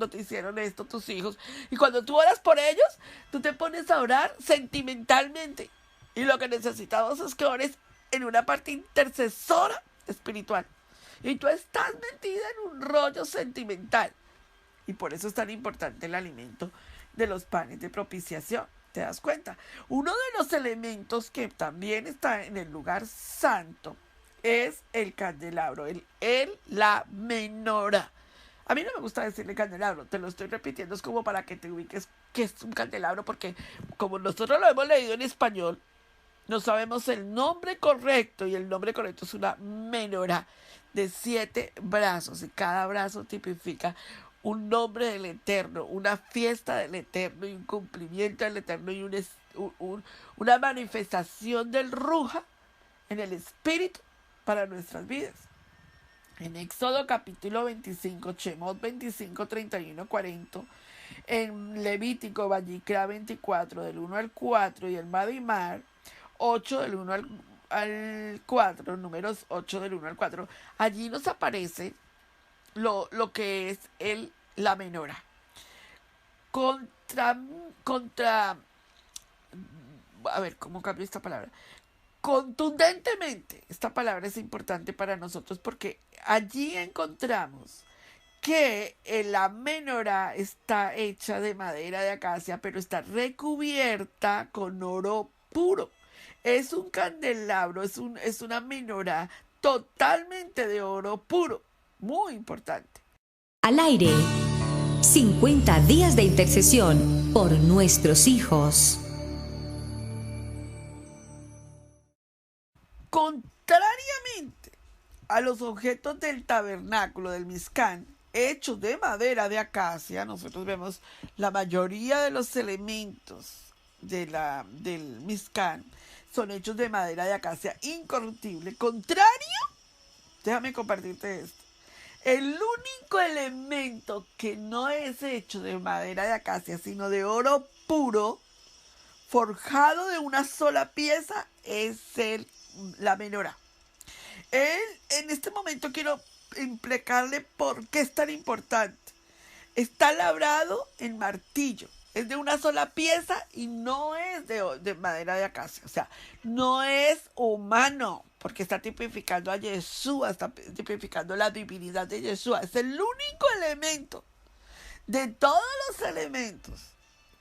te hicieron esto tus hijos. Y cuando tú oras por ellos, tú te pones a orar sentimentalmente. Y lo que necesitamos es que ores en una parte intercesora espiritual. Y tú estás metida en un rollo sentimental. Y por eso es tan importante el alimento de los panes de propiciación. ¿Te das cuenta? Uno de los elementos que también está en el lugar santo es el candelabro, la menorá. A mí no me gusta decirle candelabro, te lo estoy repitiendo, es como para que te ubiques que es un candelabro, porque como nosotros lo hemos leído en español, no sabemos el nombre correcto, y el nombre correcto es una menorá de 7 brazos, y cada brazo tipifica un nombre del Eterno, una fiesta del Eterno, y un cumplimiento del Eterno, y una manifestación del Ruja en el Espíritu para nuestras vidas. En Éxodo capítulo 25, Shemot 25, 31, 40, en Levítico, Vallicra 24, del 1 al 4, y el Madimar 8, del 1 al 4, números 8 del 1 al 4, allí nos aparece lo que es la menorá. A ver, ¿cómo cambio esta palabra? Contundentemente, esta palabra es importante para nosotros porque allí encontramos que la menorá está hecha de madera de acacia, pero está recubierta con oro puro. Es un candelabro, es una menorá totalmente de oro puro, muy importante. Al aire, 50 días de intercesión por nuestros hijos. Contrariamente a los objetos del tabernáculo del Mizcán, hechos de madera de acacia, nosotros vemos la mayoría de los elementos del Mizcán son hechos de madera de acacia incorruptible. Contrario, déjame compartirte esto. El único elemento que no es hecho de madera de acacia, sino de oro puro, forjado de una sola pieza, es la menorá. En este momento quiero implicarle por qué es tan importante. Está labrado en martillo, es de una sola pieza y no es de madera de acacia. O sea, no es humano, porque está tipificando a Yeshua, está tipificando la divinidad de Yeshua. Es el único elemento de todos los elementos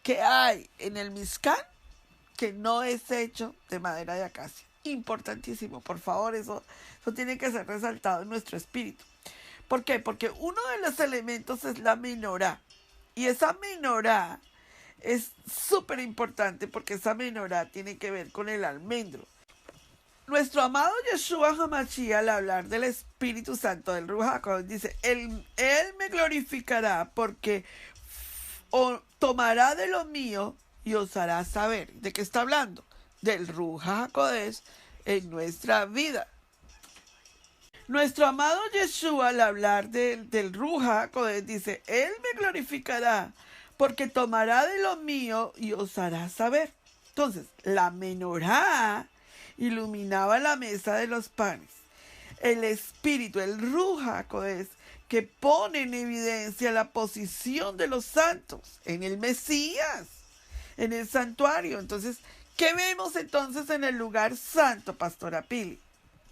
que hay en el Mizcán que no es hecho de madera de acacia. importantísimo. Por favor, eso tiene que ser resaltado en nuestro espíritu. ¿Por qué? Porque uno de los elementos es la menorá. Y esa menorá es súper importante porque esa menorá tiene que ver con el almendro. Nuestro amado Yeshua HaMashiach, al hablar del Espíritu Santo, del Ruach HaKodesh, dice, él me glorificará porque tomará de lo mío y os hará saber. ¿De qué está hablando? Del Ruach HaKodesh en nuestra vida. Nuestro amado Yeshua, al hablar del Ruach HaKodesh, dice, él me glorificará porque tomará de lo mío y os hará saber. Entonces, la menorá iluminaba la mesa de los panes. El Espíritu, el Ruach HaKodesh, que pone en evidencia la posición de los santos en el Mesías, en el santuario. Entonces, ¿qué vemos entonces en el lugar santo, Pastora Pili?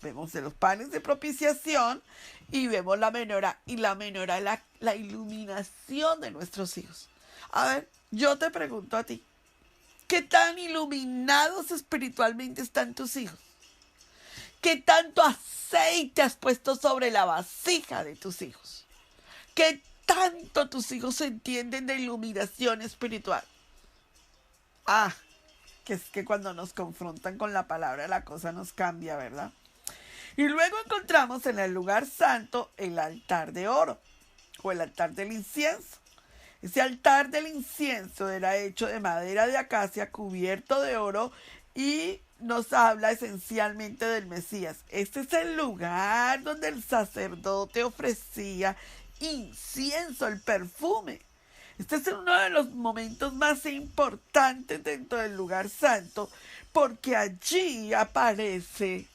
Vemos de los panes de propiciación y vemos la menorá. Y la menorá es la iluminación de nuestros hijos. A ver, yo te pregunto a ti, ¿qué tan iluminados espiritualmente están tus hijos? ¿Qué tanto aceite has puesto sobre la vasija de tus hijos? ¿Qué tanto tus hijos entienden de iluminación espiritual? Que es que cuando nos confrontan con la palabra la cosa nos cambia, ¿verdad? Y luego encontramos en el lugar santo el altar de oro o el altar del incienso. Ese altar del incienso era hecho de madera de acacia cubierto de oro y nos habla esencialmente del Mesías. Este es el lugar donde el sacerdote ofrecía incienso, el perfume. Este es uno de los momentos más importantes dentro del lugar santo porque allí aparece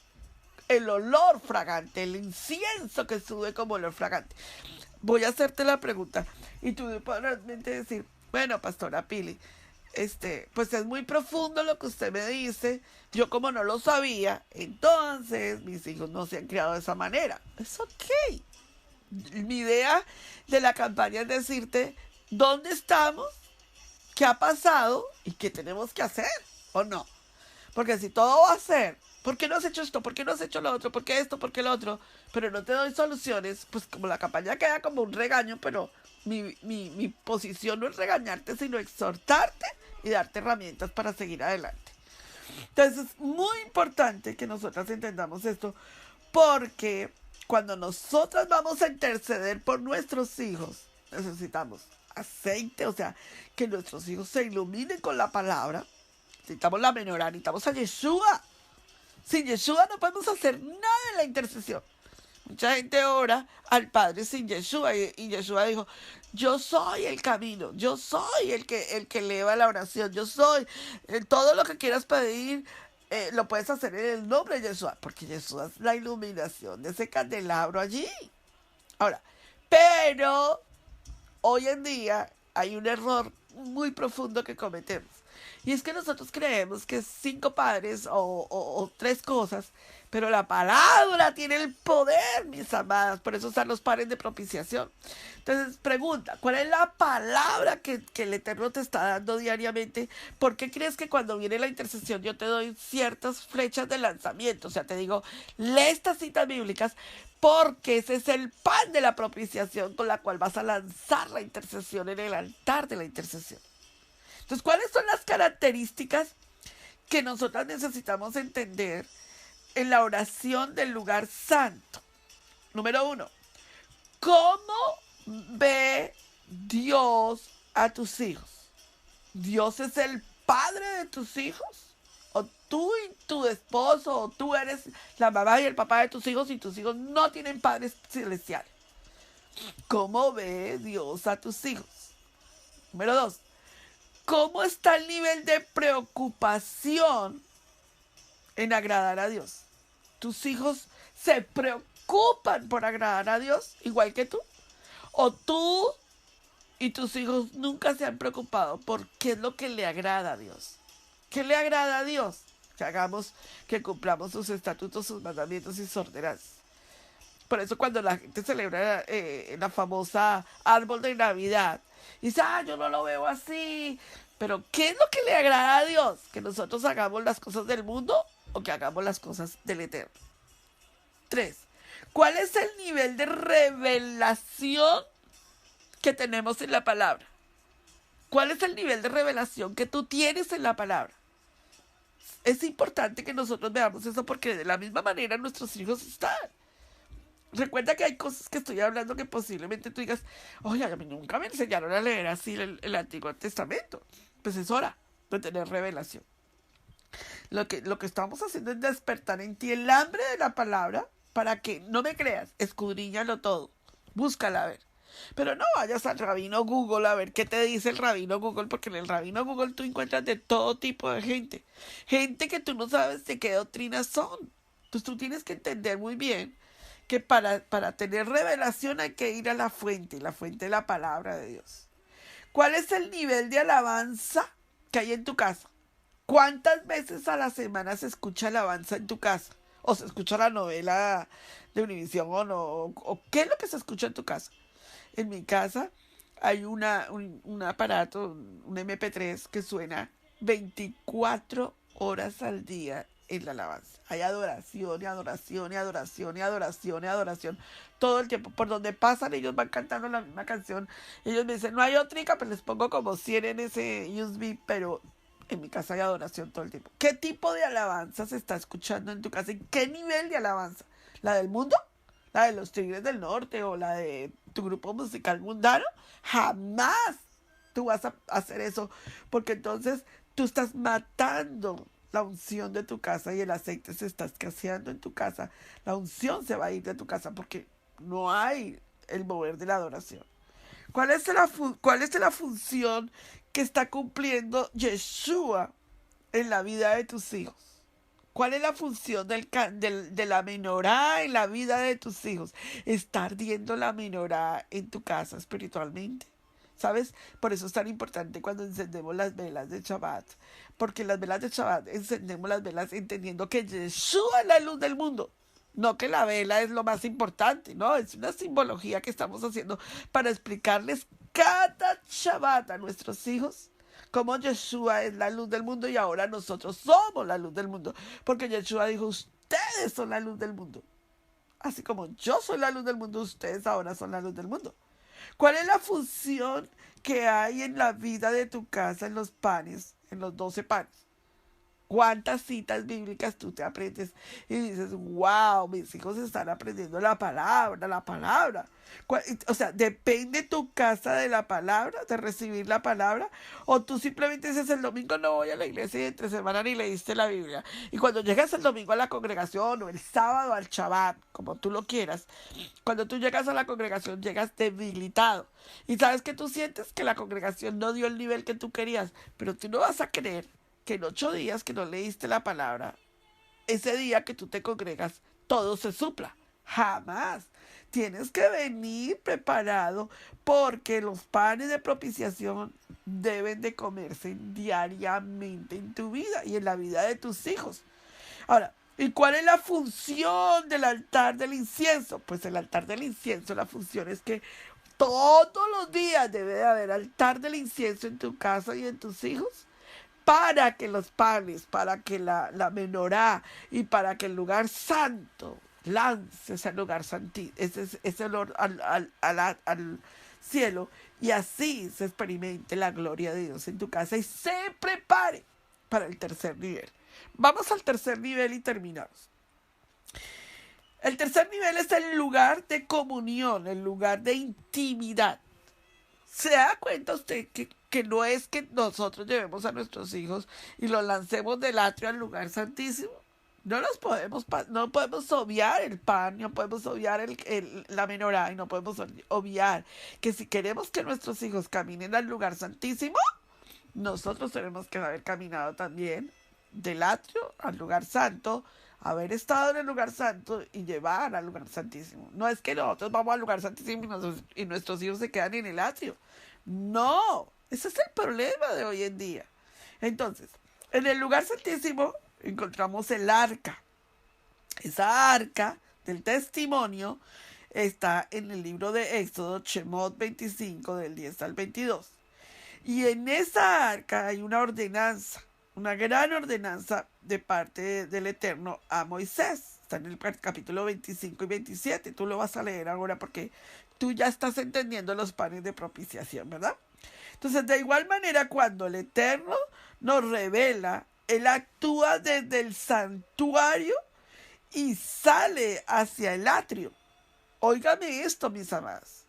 el olor fragante, el incienso que sube como olor fragante. Voy a hacerte la pregunta y tú podrás decir, bueno, Pastora Pili, pues es muy profundo lo que usted me dice, yo como no lo sabía, entonces mis hijos no se han criado de esa manera. Es ok. Mi idea de la campaña es decirte dónde estamos, qué ha pasado y qué tenemos que hacer, ¿o no? Porque si todo va a ser, ¿por qué no has hecho esto? ¿Por qué no has hecho lo otro? ¿Por qué esto? ¿Por qué lo otro? Pero no te doy soluciones, pues como la campaña queda como un regaño, pero mi posición no es regañarte, sino exhortarte y darte herramientas para seguir adelante. Entonces es muy importante que nosotras entendamos esto, porque cuando nosotras vamos a interceder por nuestros hijos, necesitamos aceite, o sea, que nuestros hijos se iluminen con la palabra. Necesitamos la menorá, necesitamos a Yeshua. Sin Yeshua no podemos hacer nada en la intercesión. Mucha gente ora al Padre sin Yeshua y Yeshua dijo, yo soy el camino, yo soy el que eleva la oración, yo soy todo lo que quieras pedir, lo puedes hacer en el nombre de Yeshua, porque Yeshua es la iluminación de ese candelabro allí. Ahora, pero hoy en día hay un error muy profundo que cometemos. Y es que nosotros creemos que es 5 padres o 3 cosas, pero la palabra tiene el poder, mis amadas. Por eso están los panes de propiciación. Entonces, pregunta, ¿cuál es la palabra que el Eterno te está dando diariamente? ¿Por qué crees que cuando viene la intercesión yo te doy ciertas flechas de lanzamiento? O sea, te digo, lee estas citas bíblicas porque ese es el pan de la propiciación con la cual vas a lanzar la intercesión en el altar de la intercesión. Entonces, ¿cuáles son las características que nosotras necesitamos entender en la oración del lugar santo? Número 1, ¿cómo ve Dios a tus hijos? ¿Dios es el padre de tus hijos? ¿O tú y tu esposo, o tú eres la mamá y el papá de tus hijos y tus hijos no tienen padres celestiales? ¿Cómo ve Dios a tus hijos? Número 2, ¿cómo está el nivel de preocupación en agradar a Dios? ¿Tus hijos se preocupan por agradar a Dios igual que tú? ¿O tú y tus hijos nunca se han preocupado por qué es lo que le agrada a Dios? ¿Qué le agrada a Dios? Que hagamos, que cumplamos sus estatutos, sus mandamientos y sus ordenanzas. Por eso cuando la gente celebra la famosa árbol de Navidad, y dice, yo no lo veo así. Pero ¿qué es lo que le agrada a Dios? ¿Que nosotros hagamos las cosas del mundo? o que hagamos las cosas del Eterno. 3. ¿Cuál es el nivel de revelación que tenemos en la palabra? ¿Cuál es el nivel de revelación que tú tienes en la palabra? Es importante que nosotros veamos eso porque de la misma manera nuestros hijos están. Recuerda que hay cosas que estoy hablando que posiblemente tú digas, oye, a mí nunca me enseñaron a leer así el Antiguo Testamento. Pues es hora de tener revelación. Lo que estamos haciendo es despertar en ti el hambre de la palabra para que no me creas, escudriñalo todo, búscala a ver. Pero no vayas al rabino Google a ver qué te dice el rabino Google, porque en el rabino Google tú encuentras de todo tipo de gente. Gente que tú no sabes de qué doctrinas son. Entonces tú tienes que entender muy bien que para tener revelación hay que ir a la fuente de la palabra de Dios. ¿Cuál es el nivel de alabanza que hay en tu casa? ¿Cuántas veces a la semana se escucha alabanza en tu casa? ¿O se escucha la novela de Univisión o qué es lo que se escucha en tu casa? En mi casa hay un aparato, un MP3 que suena 24 horas al día en la alabanza. Hay adoración y adoración y adoración y adoración y adoración todo el tiempo. Por donde pasan ellos van cantando la misma canción. Ellos me dicen, no hay otra, pero les pongo como 100 en ese USB, pero en mi casa hay adoración todo el tiempo. ¿Qué tipo de alabanza se está escuchando en tu casa? ¿Y qué nivel de alabanza? ¿La del mundo? ¿La de los Tigres del Norte o la de tu grupo musical mundano? Jamás tú vas a hacer eso, porque entonces tú estás matando la unción de tu casa y el aceite se está escaseando en tu casa. La unción se va a ir de tu casa porque no hay el mover de la adoración. ¿Cuál es la función que está cumpliendo Yeshua en la vida de tus hijos? ¿Cuál es la función de la menorá en la vida de tus hijos? Está ardiendo la menorá en tu casa espiritualmente. ¿Sabes? Por eso es tan importante cuando encendemos las velas de Shabbat. Porque las velas de Shabbat encendemos las velas entendiendo que Yeshua es la luz del mundo. No que la vela es lo más importante, no, es una simbología que estamos haciendo para explicarles cada Shabbat a nuestros hijos cómo Yeshua es la luz del mundo y ahora nosotros somos la luz del mundo. Porque Yeshua dijo, ustedes son la luz del mundo. Así como yo soy la luz del mundo, ustedes ahora son la luz del mundo. ¿Cuál es la función que hay en la vida de tu casa, en los panes, en los 12 panes? ¿Cuántas citas bíblicas tú te aprendes y dices, wow, mis hijos están aprendiendo la palabra? O sea, ¿depende tu casa de la palabra, de recibir la palabra? ¿O tú simplemente dices, el domingo no voy a la iglesia y entre semana ni leíste la Biblia? Y cuando llegas el domingo a la congregación o el sábado al Shabbat, como tú lo quieras, cuando tú llegas a la congregación llegas debilitado. Y sabes que tú sientes que la congregación no dio el nivel que tú querías, pero tú no vas a creer que en 8 días que no leíste la palabra, ese día que tú te congregas, todo se supla. Jamás. Tienes que venir preparado porque los panes de propiciación deben de comerse diariamente en tu vida y en la vida de tus hijos. Ahora, ¿y cuál es la función del altar del incienso? Pues el altar del incienso, la función es que todos los días debe de haber altar del incienso en tu casa y en tus hijos, para que los panes, para que la menorá y para que el lugar santo lance ese lugar ese olor al cielo y así se experimente la gloria de Dios en tu casa y se prepare para el tercer nivel. Vamos al tercer nivel y terminamos. El tercer nivel es el lugar de comunión, el lugar de intimidad. ¿Se da cuenta usted que no es que nosotros llevemos a nuestros hijos y los lancemos del atrio al lugar santísimo? No podemos obviar el pan, no podemos obviar la menorá y no podemos obviar que si queremos que nuestros hijos caminen al lugar santísimo, nosotros tenemos que haber caminado también del atrio al lugar santo, haber estado en el lugar santo y llevar al lugar santísimo. No es que nosotros vamos al lugar santísimo y nuestros hijos se quedan en el atrio. No, ese es el problema de hoy en día. Entonces, en el lugar santísimo encontramos el arca. Esa arca del testimonio está en el libro de Éxodo, Shemot 25, del 10 al 22. Y en esa arca hay una ordenanza. una gran ordenanza de parte del Eterno a Moisés. Está en el capítulo 25 y 27. Tú lo vas a leer ahora porque tú ya estás entendiendo los panes de propiciación, ¿verdad? Entonces, de igual manera, cuando el Eterno nos revela, Él actúa desde el santuario y sale hacia el atrio. Óigame esto, mis amadas.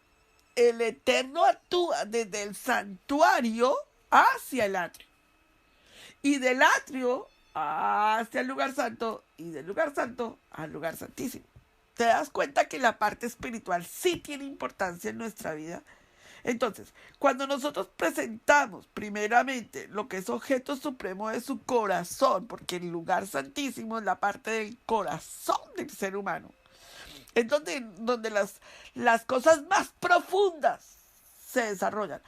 El Eterno actúa desde el santuario hacia el atrio. Y del atrio hacia el lugar santo, y del lugar santo al lugar santísimo. ¿Te das cuenta que la parte espiritual sí tiene importancia en nuestra vida? Entonces, cuando nosotros presentamos primeramente lo que es objeto supremo de su corazón, porque el lugar santísimo es la parte del corazón del ser humano, es donde las cosas más profundas se desarrollan.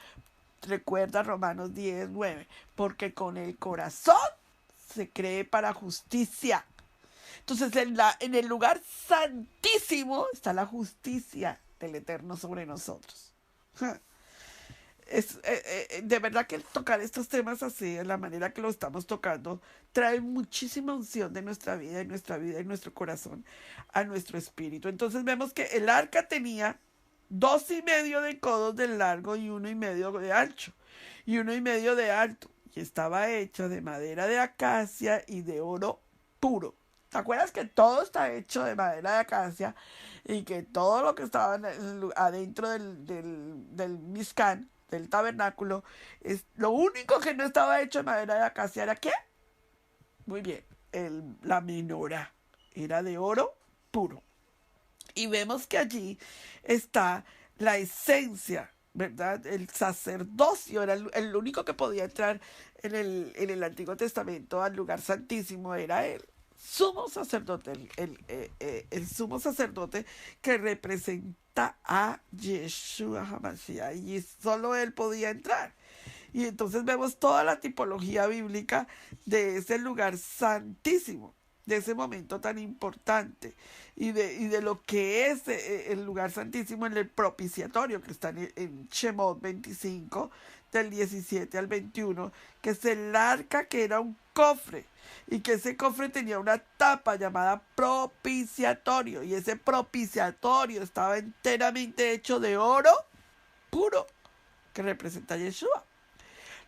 Recuerda Romanos 10:9, porque con el corazón se cree para justicia. Entonces en el lugar santísimo está la justicia del Eterno sobre nosotros. De verdad que tocar estos temas así, de la manera que lo estamos tocando, trae muchísima unción de nuestra vida, y nuestro corazón, a nuestro espíritu. Entonces vemos que el arca tenía 2,5 de codos de largo y 1,5 de ancho y 1,5 de alto, y estaba hecha de madera de acacia y de oro puro. ¿Te acuerdas que todo está hecho de madera de acacia y que todo lo que estaba adentro del Mizcán, del tabernáculo, lo único que no estaba hecho de madera de acacia era ¿qué? Muy bien, la menorá era de oro puro. Y vemos que allí está la esencia, ¿verdad? El sacerdocio era el único que podía entrar en el Antiguo Testamento al lugar santísimo, era él. Sumo sacerdote, el sumo sacerdote que representa a Yeshua HaMashiach, y solo él podía entrar. Y entonces vemos toda la tipología bíblica de ese lugar santísimo, de ese momento tan importante, y de lo que es el lugar santísimo en el propiciatorio, que está en Shemot 25, del 17 al 21, que es el arca, que era un cofre, y que ese cofre tenía una tapa llamada propiciatorio, y ese propiciatorio estaba enteramente hecho de oro puro, que representa a Yeshua.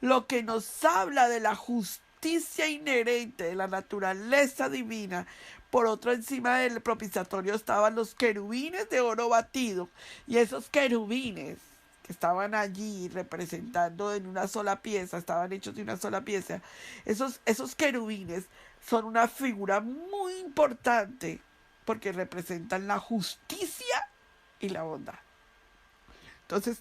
Lo que nos habla de la justicia inherente de la naturaleza divina. Por otro, encima del propiciatorio estaban los querubines de oro batido, y esos querubines que estaban allí representando en una sola pieza, estaban hechos de una sola pieza. Esos querubines son una figura muy importante porque representan la justicia y la bondad. Entonces,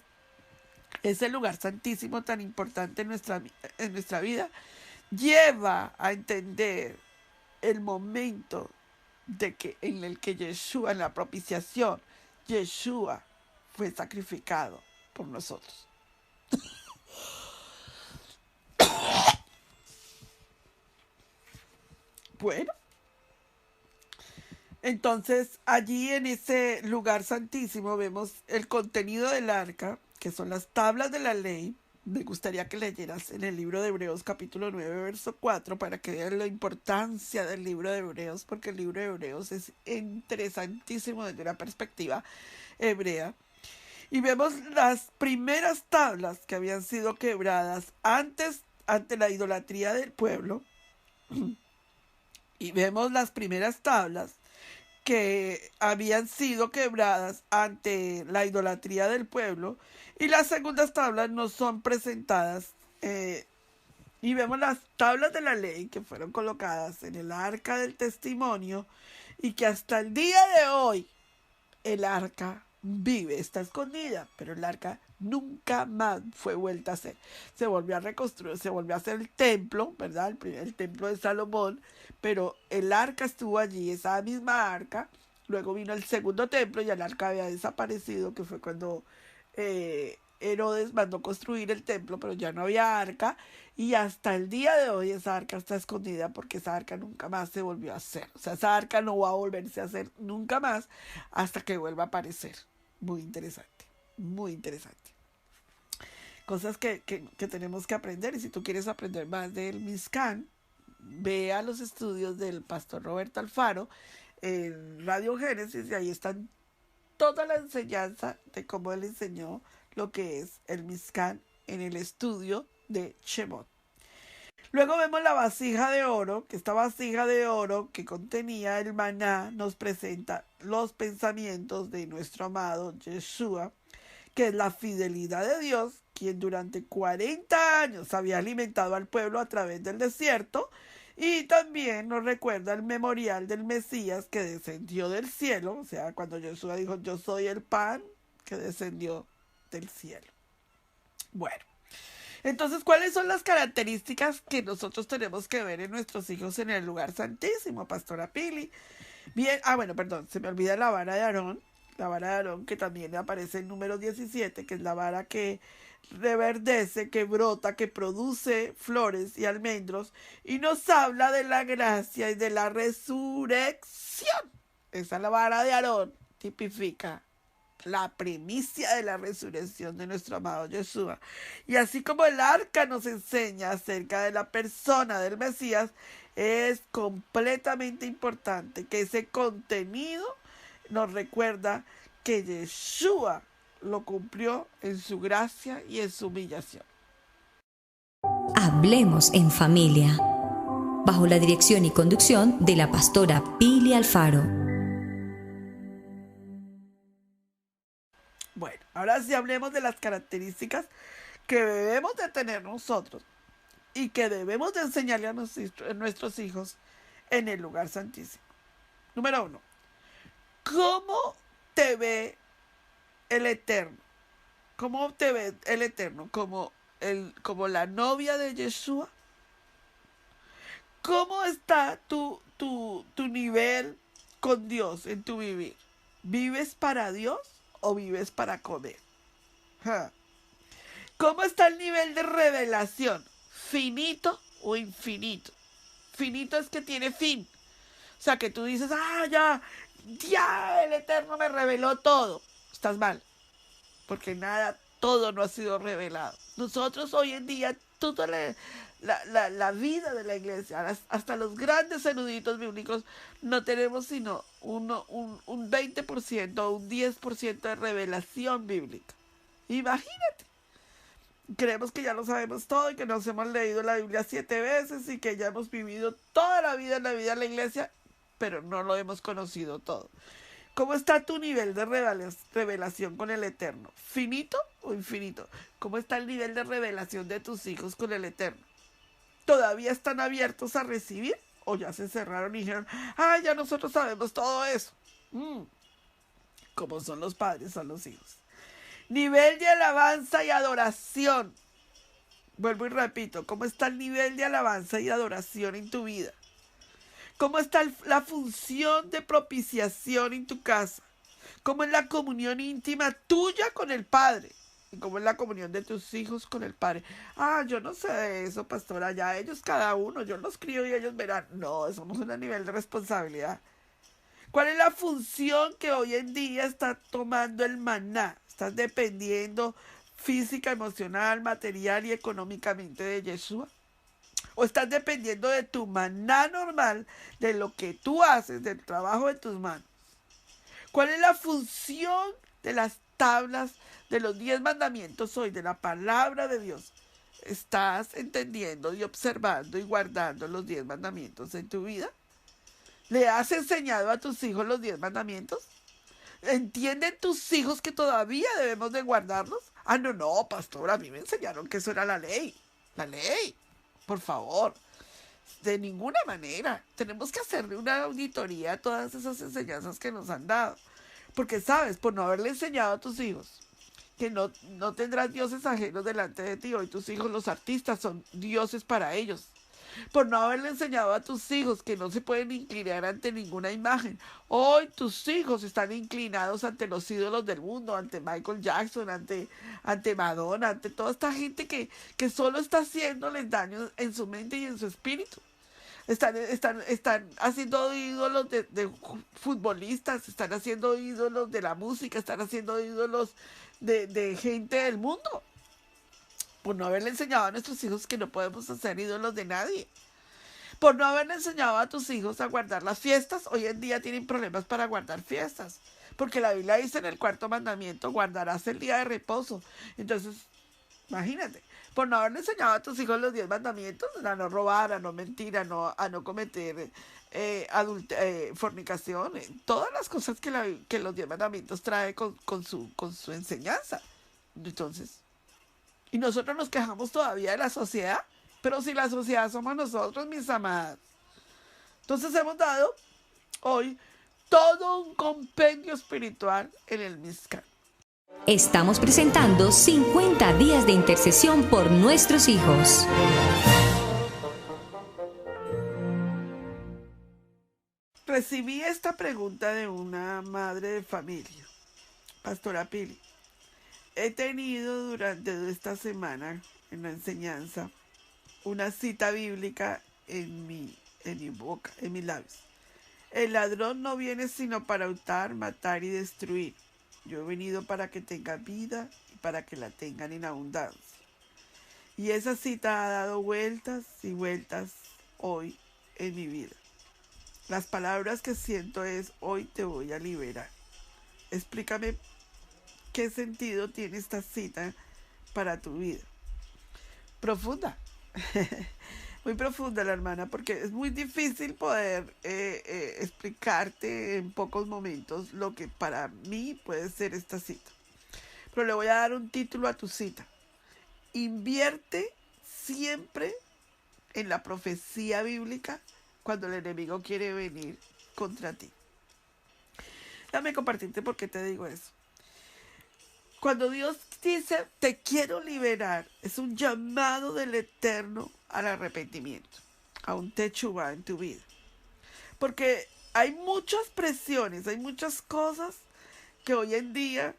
ese lugar santísimo tan importante en nuestra vida lleva a entender el momento en el que Yeshua, en la propiciación, Yeshua fue sacrificado por nosotros. Bueno, entonces allí en ese lugar santísimo vemos el contenido del arca, que son las tablas de la ley. Me gustaría que leyeras en el libro de Hebreos capítulo 9, verso 4, para que veas la importancia del libro de Hebreos, porque el libro de Hebreos es interesantísimo desde una perspectiva hebrea. Y vemos las primeras tablas que habían sido quebradas ante la idolatría del pueblo. Y vemos las primeras tablas que habían sido quebradas ante la idolatría del pueblo, y las segundas tablas nos son presentadas, y vemos las tablas de la ley que fueron colocadas en el arca del testimonio, y que hasta el día de hoy el arca vive, está escondida, pero el arca nunca más fue vuelta a hacer. Se volvió a reconstruir, se volvió a hacer el templo, ¿verdad? El templo de Salomón, pero el arca estuvo allí, esa misma arca. Luego vino el segundo templo y el arca había desaparecido, que fue cuando Herodes mandó construir el templo, pero ya no había arca, y hasta el día de hoy esa arca está escondida porque esa arca nunca más se volvió a hacer. O sea, esa arca no va a volverse a hacer nunca más hasta que vuelva a aparecer. Muy interesante, muy interesante. Cosas que tenemos que aprender, y si tú quieres aprender más del Mizcán, vea los estudios del pastor Roberto Alfaro en Radio Génesis y ahí están toda la enseñanza de cómo él enseñó lo que es el Mizkan en el estudio de Shemot. Luego vemos la vasija de oro, que esta vasija de oro que contenía el maná nos presenta los pensamientos de nuestro amado Yeshua, que es la fidelidad de Dios, quien durante 40 años había alimentado al pueblo a través del desierto, y también nos recuerda el memorial del Mesías que descendió del cielo, o sea, cuando Yeshua dijo, yo soy el pan que descendió del cielo. Bueno, entonces, ¿cuáles son las características que nosotros tenemos que ver en nuestros hijos en el lugar santísimo, Pastora Pili? Bien, se me olvida la vara de Aarón, que también aparece en número 17, que es la vara que reverdece, que brota, que produce flores y almendros, y nos habla de la gracia y de la resurrección. Esa es la vara de Aarón, tipifica la primicia de la resurrección de nuestro amado Yeshua. Y así como el arca nos enseña acerca de la persona del Mesías, es completamente importante que ese contenido nos recuerda que Yeshua lo cumplió en su gracia y en su humillación. Hablemos en familia, bajo la dirección y conducción de la pastora Pili Alfaro. Bueno, ahora sí hablemos de las características que debemos de tener nosotros y que debemos de enseñarle a nuestros hijos en el lugar santísimo. Número 1. ¿Cómo te ve el Eterno? ¿Cómo te ve el Eterno? ¿Como la novia de Yeshua? ¿Cómo está tu nivel con Dios en tu vivir? ¿Vives para Dios o vives para comer? ¿Cómo está el nivel de revelación? ¿Finito o infinito? Finito es que tiene fin. O sea, que tú dices, ya el Eterno me reveló todo. Estás mal, porque todo no ha sido revelado. Nosotros hoy en día, toda la vida de la iglesia, hasta los grandes eruditos bíblicos, no tenemos sino un 20% o un 10% de revelación bíblica. Imagínate. Creemos que ya lo sabemos todo y que nos hemos leído la Biblia 7 veces y que ya hemos vivido toda la vida en la vida de la iglesia, pero no lo hemos conocido todo. ¿Cómo está tu nivel de revelación con el Eterno? ¿Finito o infinito? ¿Cómo está el nivel de revelación de tus hijos con el Eterno? ¿Todavía están abiertos a recibir? ¿O ya se cerraron y dijeron, ya nosotros sabemos todo eso? Como son los padres, son los hijos. Nivel de alabanza y adoración. Vuelvo y repito, ¿cómo está el nivel de alabanza y adoración en tu vida? ¿Cómo está la función de propiciación en tu casa? ¿Cómo es la comunión íntima tuya con el Padre? ¿Y cómo es la comunión de tus hijos con el Padre? Yo no sé de eso, pastora, ya ellos cada uno, yo los crío y ellos verán. No, eso no es un nivel de responsabilidad. ¿Cuál es la función que hoy en día está tomando el maná? ¿Estás dependiendo física, emocional, material y económicamente de Yeshua? ¿O estás dependiendo de tu maná normal, de lo que tú haces, del trabajo de tus manos? ¿Cuál es la función de las tablas de los 10 mandamientos hoy, de la palabra de Dios? ¿Estás entendiendo y observando y guardando los 10 mandamientos en tu vida? ¿Le has enseñado a tus hijos los 10 mandamientos? ¿Entienden tus hijos que todavía debemos de guardarlos? No, pastor, a mí me enseñaron que eso era la ley. La ley, por favor. De ninguna manera. Tenemos que hacerle una auditoría a todas esas enseñanzas que nos han dado. Porque, ¿sabes? Por no haberle enseñado a tus hijos que no tendrás dioses ajenos delante de ti. Hoy tus hijos, los artistas, son dioses para ellos. Por no haberle enseñado a tus hijos que no se pueden inclinar ante ninguna imagen. Hoy tus hijos están inclinados ante los ídolos del mundo, ante Michael Jackson, ante Madonna, ante toda esta gente que solo está haciéndoles daño en su mente y en su espíritu. Están haciendo ídolos de futbolistas, están haciendo ídolos de la música, están haciendo ídolos de gente del mundo. Por no haberle enseñado a nuestros hijos que no podemos hacer ídolos de nadie. Por no haberle enseñado a tus hijos a guardar las fiestas, hoy en día tienen problemas para guardar fiestas. Porque la Biblia dice en el 4º mandamiento, guardarás el día de reposo. Entonces, imagínate, por no haberle enseñado a tus hijos los 10 mandamientos, a no robar, a no mentir, a no cometer fornicación, todas las cosas que los 10 mandamientos trae con su enseñanza. Entonces, y nosotros nos quejamos todavía de la sociedad, pero si la sociedad somos nosotros, mis amadas. Entonces hemos dado hoy todo un compendio espiritual en el Mizkan. Estamos presentando 50 días de intercesión por nuestros hijos. Recibí esta pregunta de una madre de familia, Pastora Pili. He tenido durante esta semana en la enseñanza una cita bíblica en mi boca, en mis labios. El ladrón no viene sino para hurtar, matar y destruir. Yo he venido para que tengan vida y para que la tengan en abundancia. Y esa cita ha dado vueltas y vueltas hoy en mi vida. Las palabras que siento es: hoy te voy a liberar. Explícame qué sentido tiene esta cita para tu vida. Profunda. Muy profunda la hermana, porque es muy difícil poder explicarte en pocos momentos lo que para mí puede ser esta cita. Pero le voy a dar un título a tu cita. Invierte siempre en la profecía bíblica cuando el enemigo quiere venir contra ti. Dame compartirte por qué te digo eso. Cuando Dios dice, te quiero liberar, es un llamado del Eterno al arrepentimiento, a un techuvá en tu vida. Porque hay muchas presiones, hay muchas cosas que hoy en día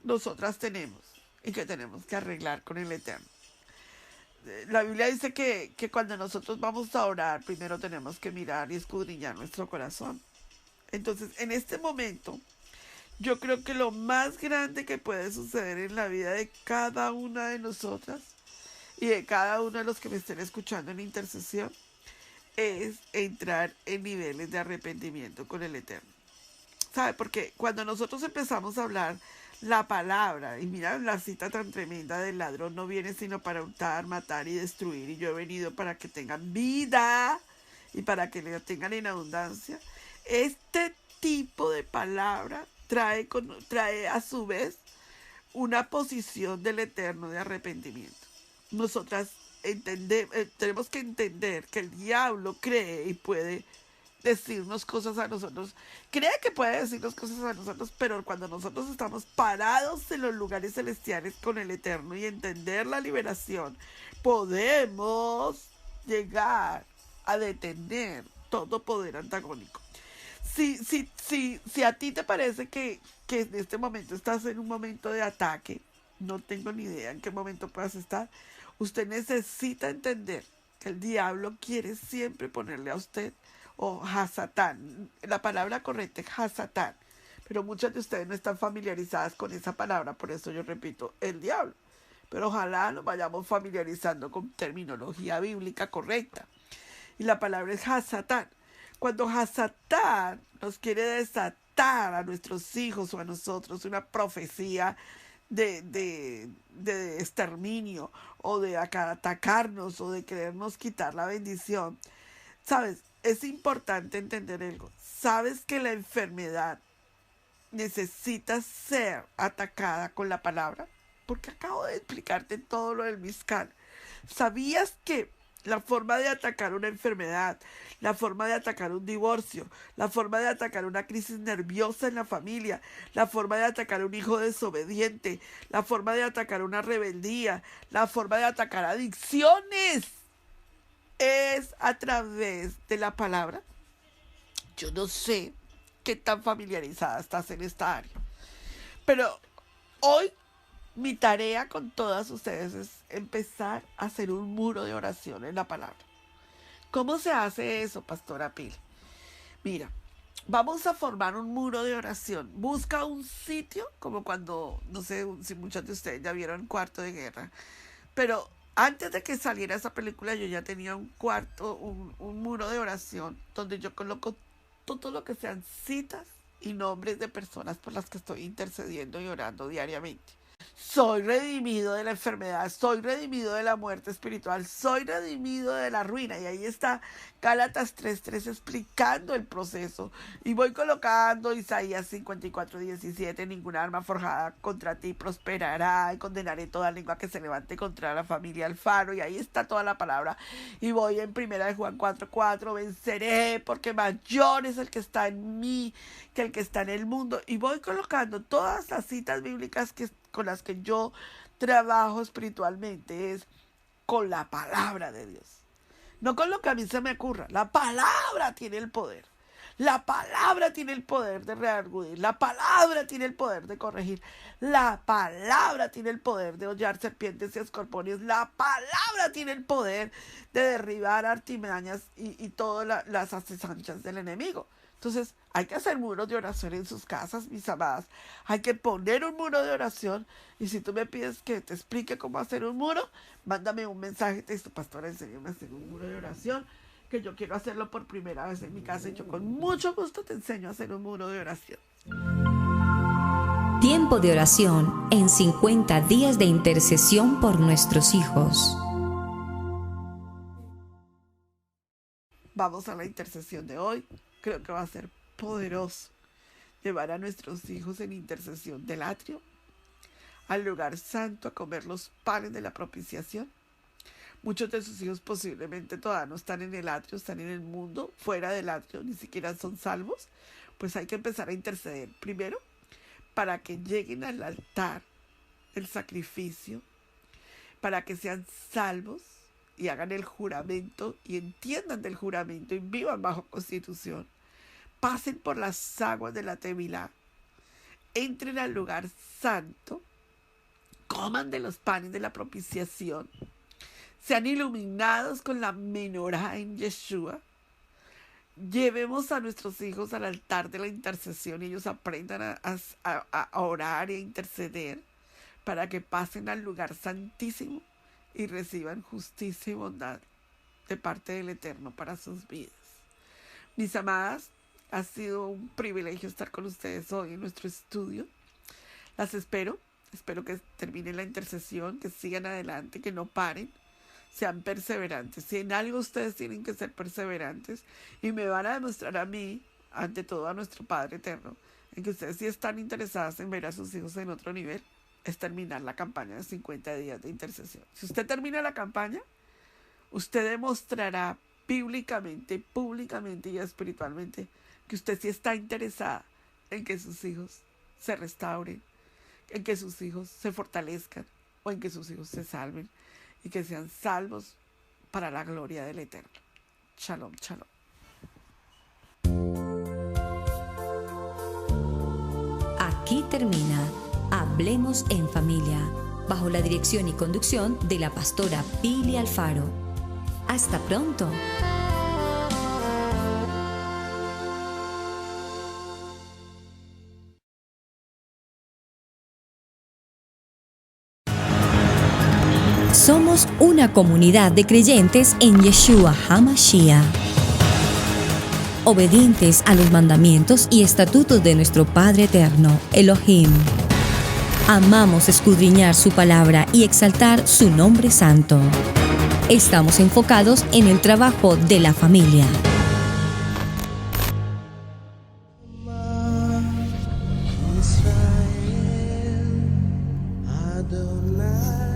nosotras tenemos y que tenemos que arreglar con el Eterno. La Biblia dice que cuando nosotros vamos a orar, primero tenemos que mirar y escudriñar nuestro corazón. Entonces, en este momento, yo creo que lo más grande que puede suceder en la vida de cada una de nosotras y de cada uno de los que me estén escuchando en intercesión es entrar en niveles de arrepentimiento con el Eterno. ¿Sabe? Porque cuando nosotros empezamos a hablar la palabra, y mira la cita tan tremenda del ladrón no viene sino para hurtar, matar y destruir, y yo he venido para que tengan vida y para que la tengan en abundancia. Este tipo de palabra trae a su vez una posición del Eterno de arrepentimiento. Nosotras tenemos que entender que el diablo cree y puede decirnos cosas a nosotros, cree que puede decirnos cosas a nosotros, pero cuando nosotros estamos parados en los lugares celestiales con el Eterno y entender la liberación, podemos llegar a detener todo poder antagónico. Si a ti te parece que en este momento estás en un momento de ataque, no tengo ni idea en qué momento puedas estar, usted necesita entender que el diablo quiere siempre ponerle a usted, o Hasatán, la palabra correcta es Hasatán, pero muchas de ustedes no están familiarizadas con esa palabra, por eso yo repito, el diablo. Pero ojalá nos vayamos familiarizando con terminología bíblica correcta. Y la palabra es Hasatán. Cuando Hasatán nos quiere desatar a nuestros hijos o a nosotros una profecía de exterminio o de atacarnos o de querernos quitar la bendición, ¿sabes? Es importante entender algo. ¿Sabes que la enfermedad necesita ser atacada con la palabra? Porque acabo de explicarte todo lo del Mizkan. ¿Sabías que la forma de atacar una enfermedad, la forma de atacar un divorcio, la forma de atacar una crisis nerviosa en la familia, la forma de atacar un hijo desobediente, la forma de atacar una rebeldía, la forma de atacar adicciones, es a través de la palabra? Yo no sé qué tan familiarizada estás en esta área, pero hoy mi tarea con todas ustedes es empezar a hacer un muro de oración en la palabra. ¿Cómo se hace eso, Pastora Pil? Mira, vamos a formar un muro de oración. Busca un sitio, como cuando, no sé si muchos de ustedes ya vieron Cuarto de Guerra, pero Antes de que saliera esa película, yo ya tenía un cuarto, un muro de oración, donde yo coloco todo lo que sean citas y nombres de personas por las que estoy intercediendo y orando diariamente. Soy redimido de la enfermedad, soy redimido de la muerte espiritual, soy redimido de la ruina. Y ahí está Gálatas 3:3 explicando el proceso. Y voy colocando Isaías 54:17, ninguna arma forjada contra ti prosperará, y condenaré toda lengua que se levante contra la familia Alfaro. Y ahí está toda la palabra. Y voy en 1 Juan 4:4, venceré porque mayor es el que está en mí que el que está en el mundo. Y voy colocando todas las citas bíblicas con las que yo trabajo espiritualmente, es con la palabra de Dios. No con lo que a mí se me ocurra. La palabra tiene el poder. La palabra tiene el poder de redarguir. La palabra tiene el poder de corregir. La palabra tiene el poder de hollar serpientes y escorpiones. La palabra tiene el poder de derribar artimañas y todas las acechanzas del enemigo. Entonces, hay que hacer muros de oración en sus casas, mis amadas. Hay que poner un muro de oración. Y si tú me pides que te explique cómo hacer un muro, mándame un mensaje. Te dice, pastora, enséñame a hacer un muro de oración, que yo quiero hacerlo por primera vez en mi casa. Y yo con mucho gusto te enseño a hacer un muro de oración. Tiempo de oración en 50 días de intercesión por nuestros hijos. Vamos a la intercesión de hoy. Creo que va a ser poderoso llevar a nuestros hijos en intercesión del atrio al lugar santo a comer los panes de la propiciación. Muchos de sus hijos posiblemente todavía no están en el atrio, están en el mundo, fuera del atrio, ni siquiera son salvos. Pues hay que empezar a interceder primero para que lleguen al altar del sacrificio, para que sean salvos y hagan el juramento y entiendan del juramento y vivan bajo constitución. Pasen por las aguas de la Tevilá, entren al lugar santo, coman de los panes de la propiciación, sean iluminados con la menorá en Yeshua. Llevemos a nuestros hijos al altar de la intercesión y ellos aprendan a orar y a interceder para que pasen al lugar santísimo y reciban justicia y bondad de parte del Eterno para sus vidas. Mis amadas, ha sido un privilegio estar con ustedes hoy en nuestro estudio. Las espero que termine la intercesión, que sigan adelante, que no paren, sean perseverantes. Si en algo ustedes tienen que ser perseverantes y me van a demostrar a mí, ante todo a nuestro Padre Eterno, en que ustedes sí están interesadas en ver a sus hijos en otro nivel, es terminar la campaña de 50 días de intercesión. Si usted termina la campaña, usted demostrará bíblicamente, públicamente y espiritualmente que usted sí está interesada en que sus hijos se restauren, en que sus hijos se fortalezcan o en que sus hijos se salven y que sean salvos para la gloria del Eterno. Shalom, shalom. Aquí termina Hablemos en Familia, bajo la dirección y conducción de la pastora Pili Alfaro. Hasta pronto. Somos una comunidad de creyentes en Yeshua HaMashiach, obedientes a los mandamientos y estatutos de nuestro Padre Eterno, Elohim. Amamos escudriñar su palabra y exaltar su nombre santo. Estamos enfocados en el trabajo de la familia. Israel, Adonai.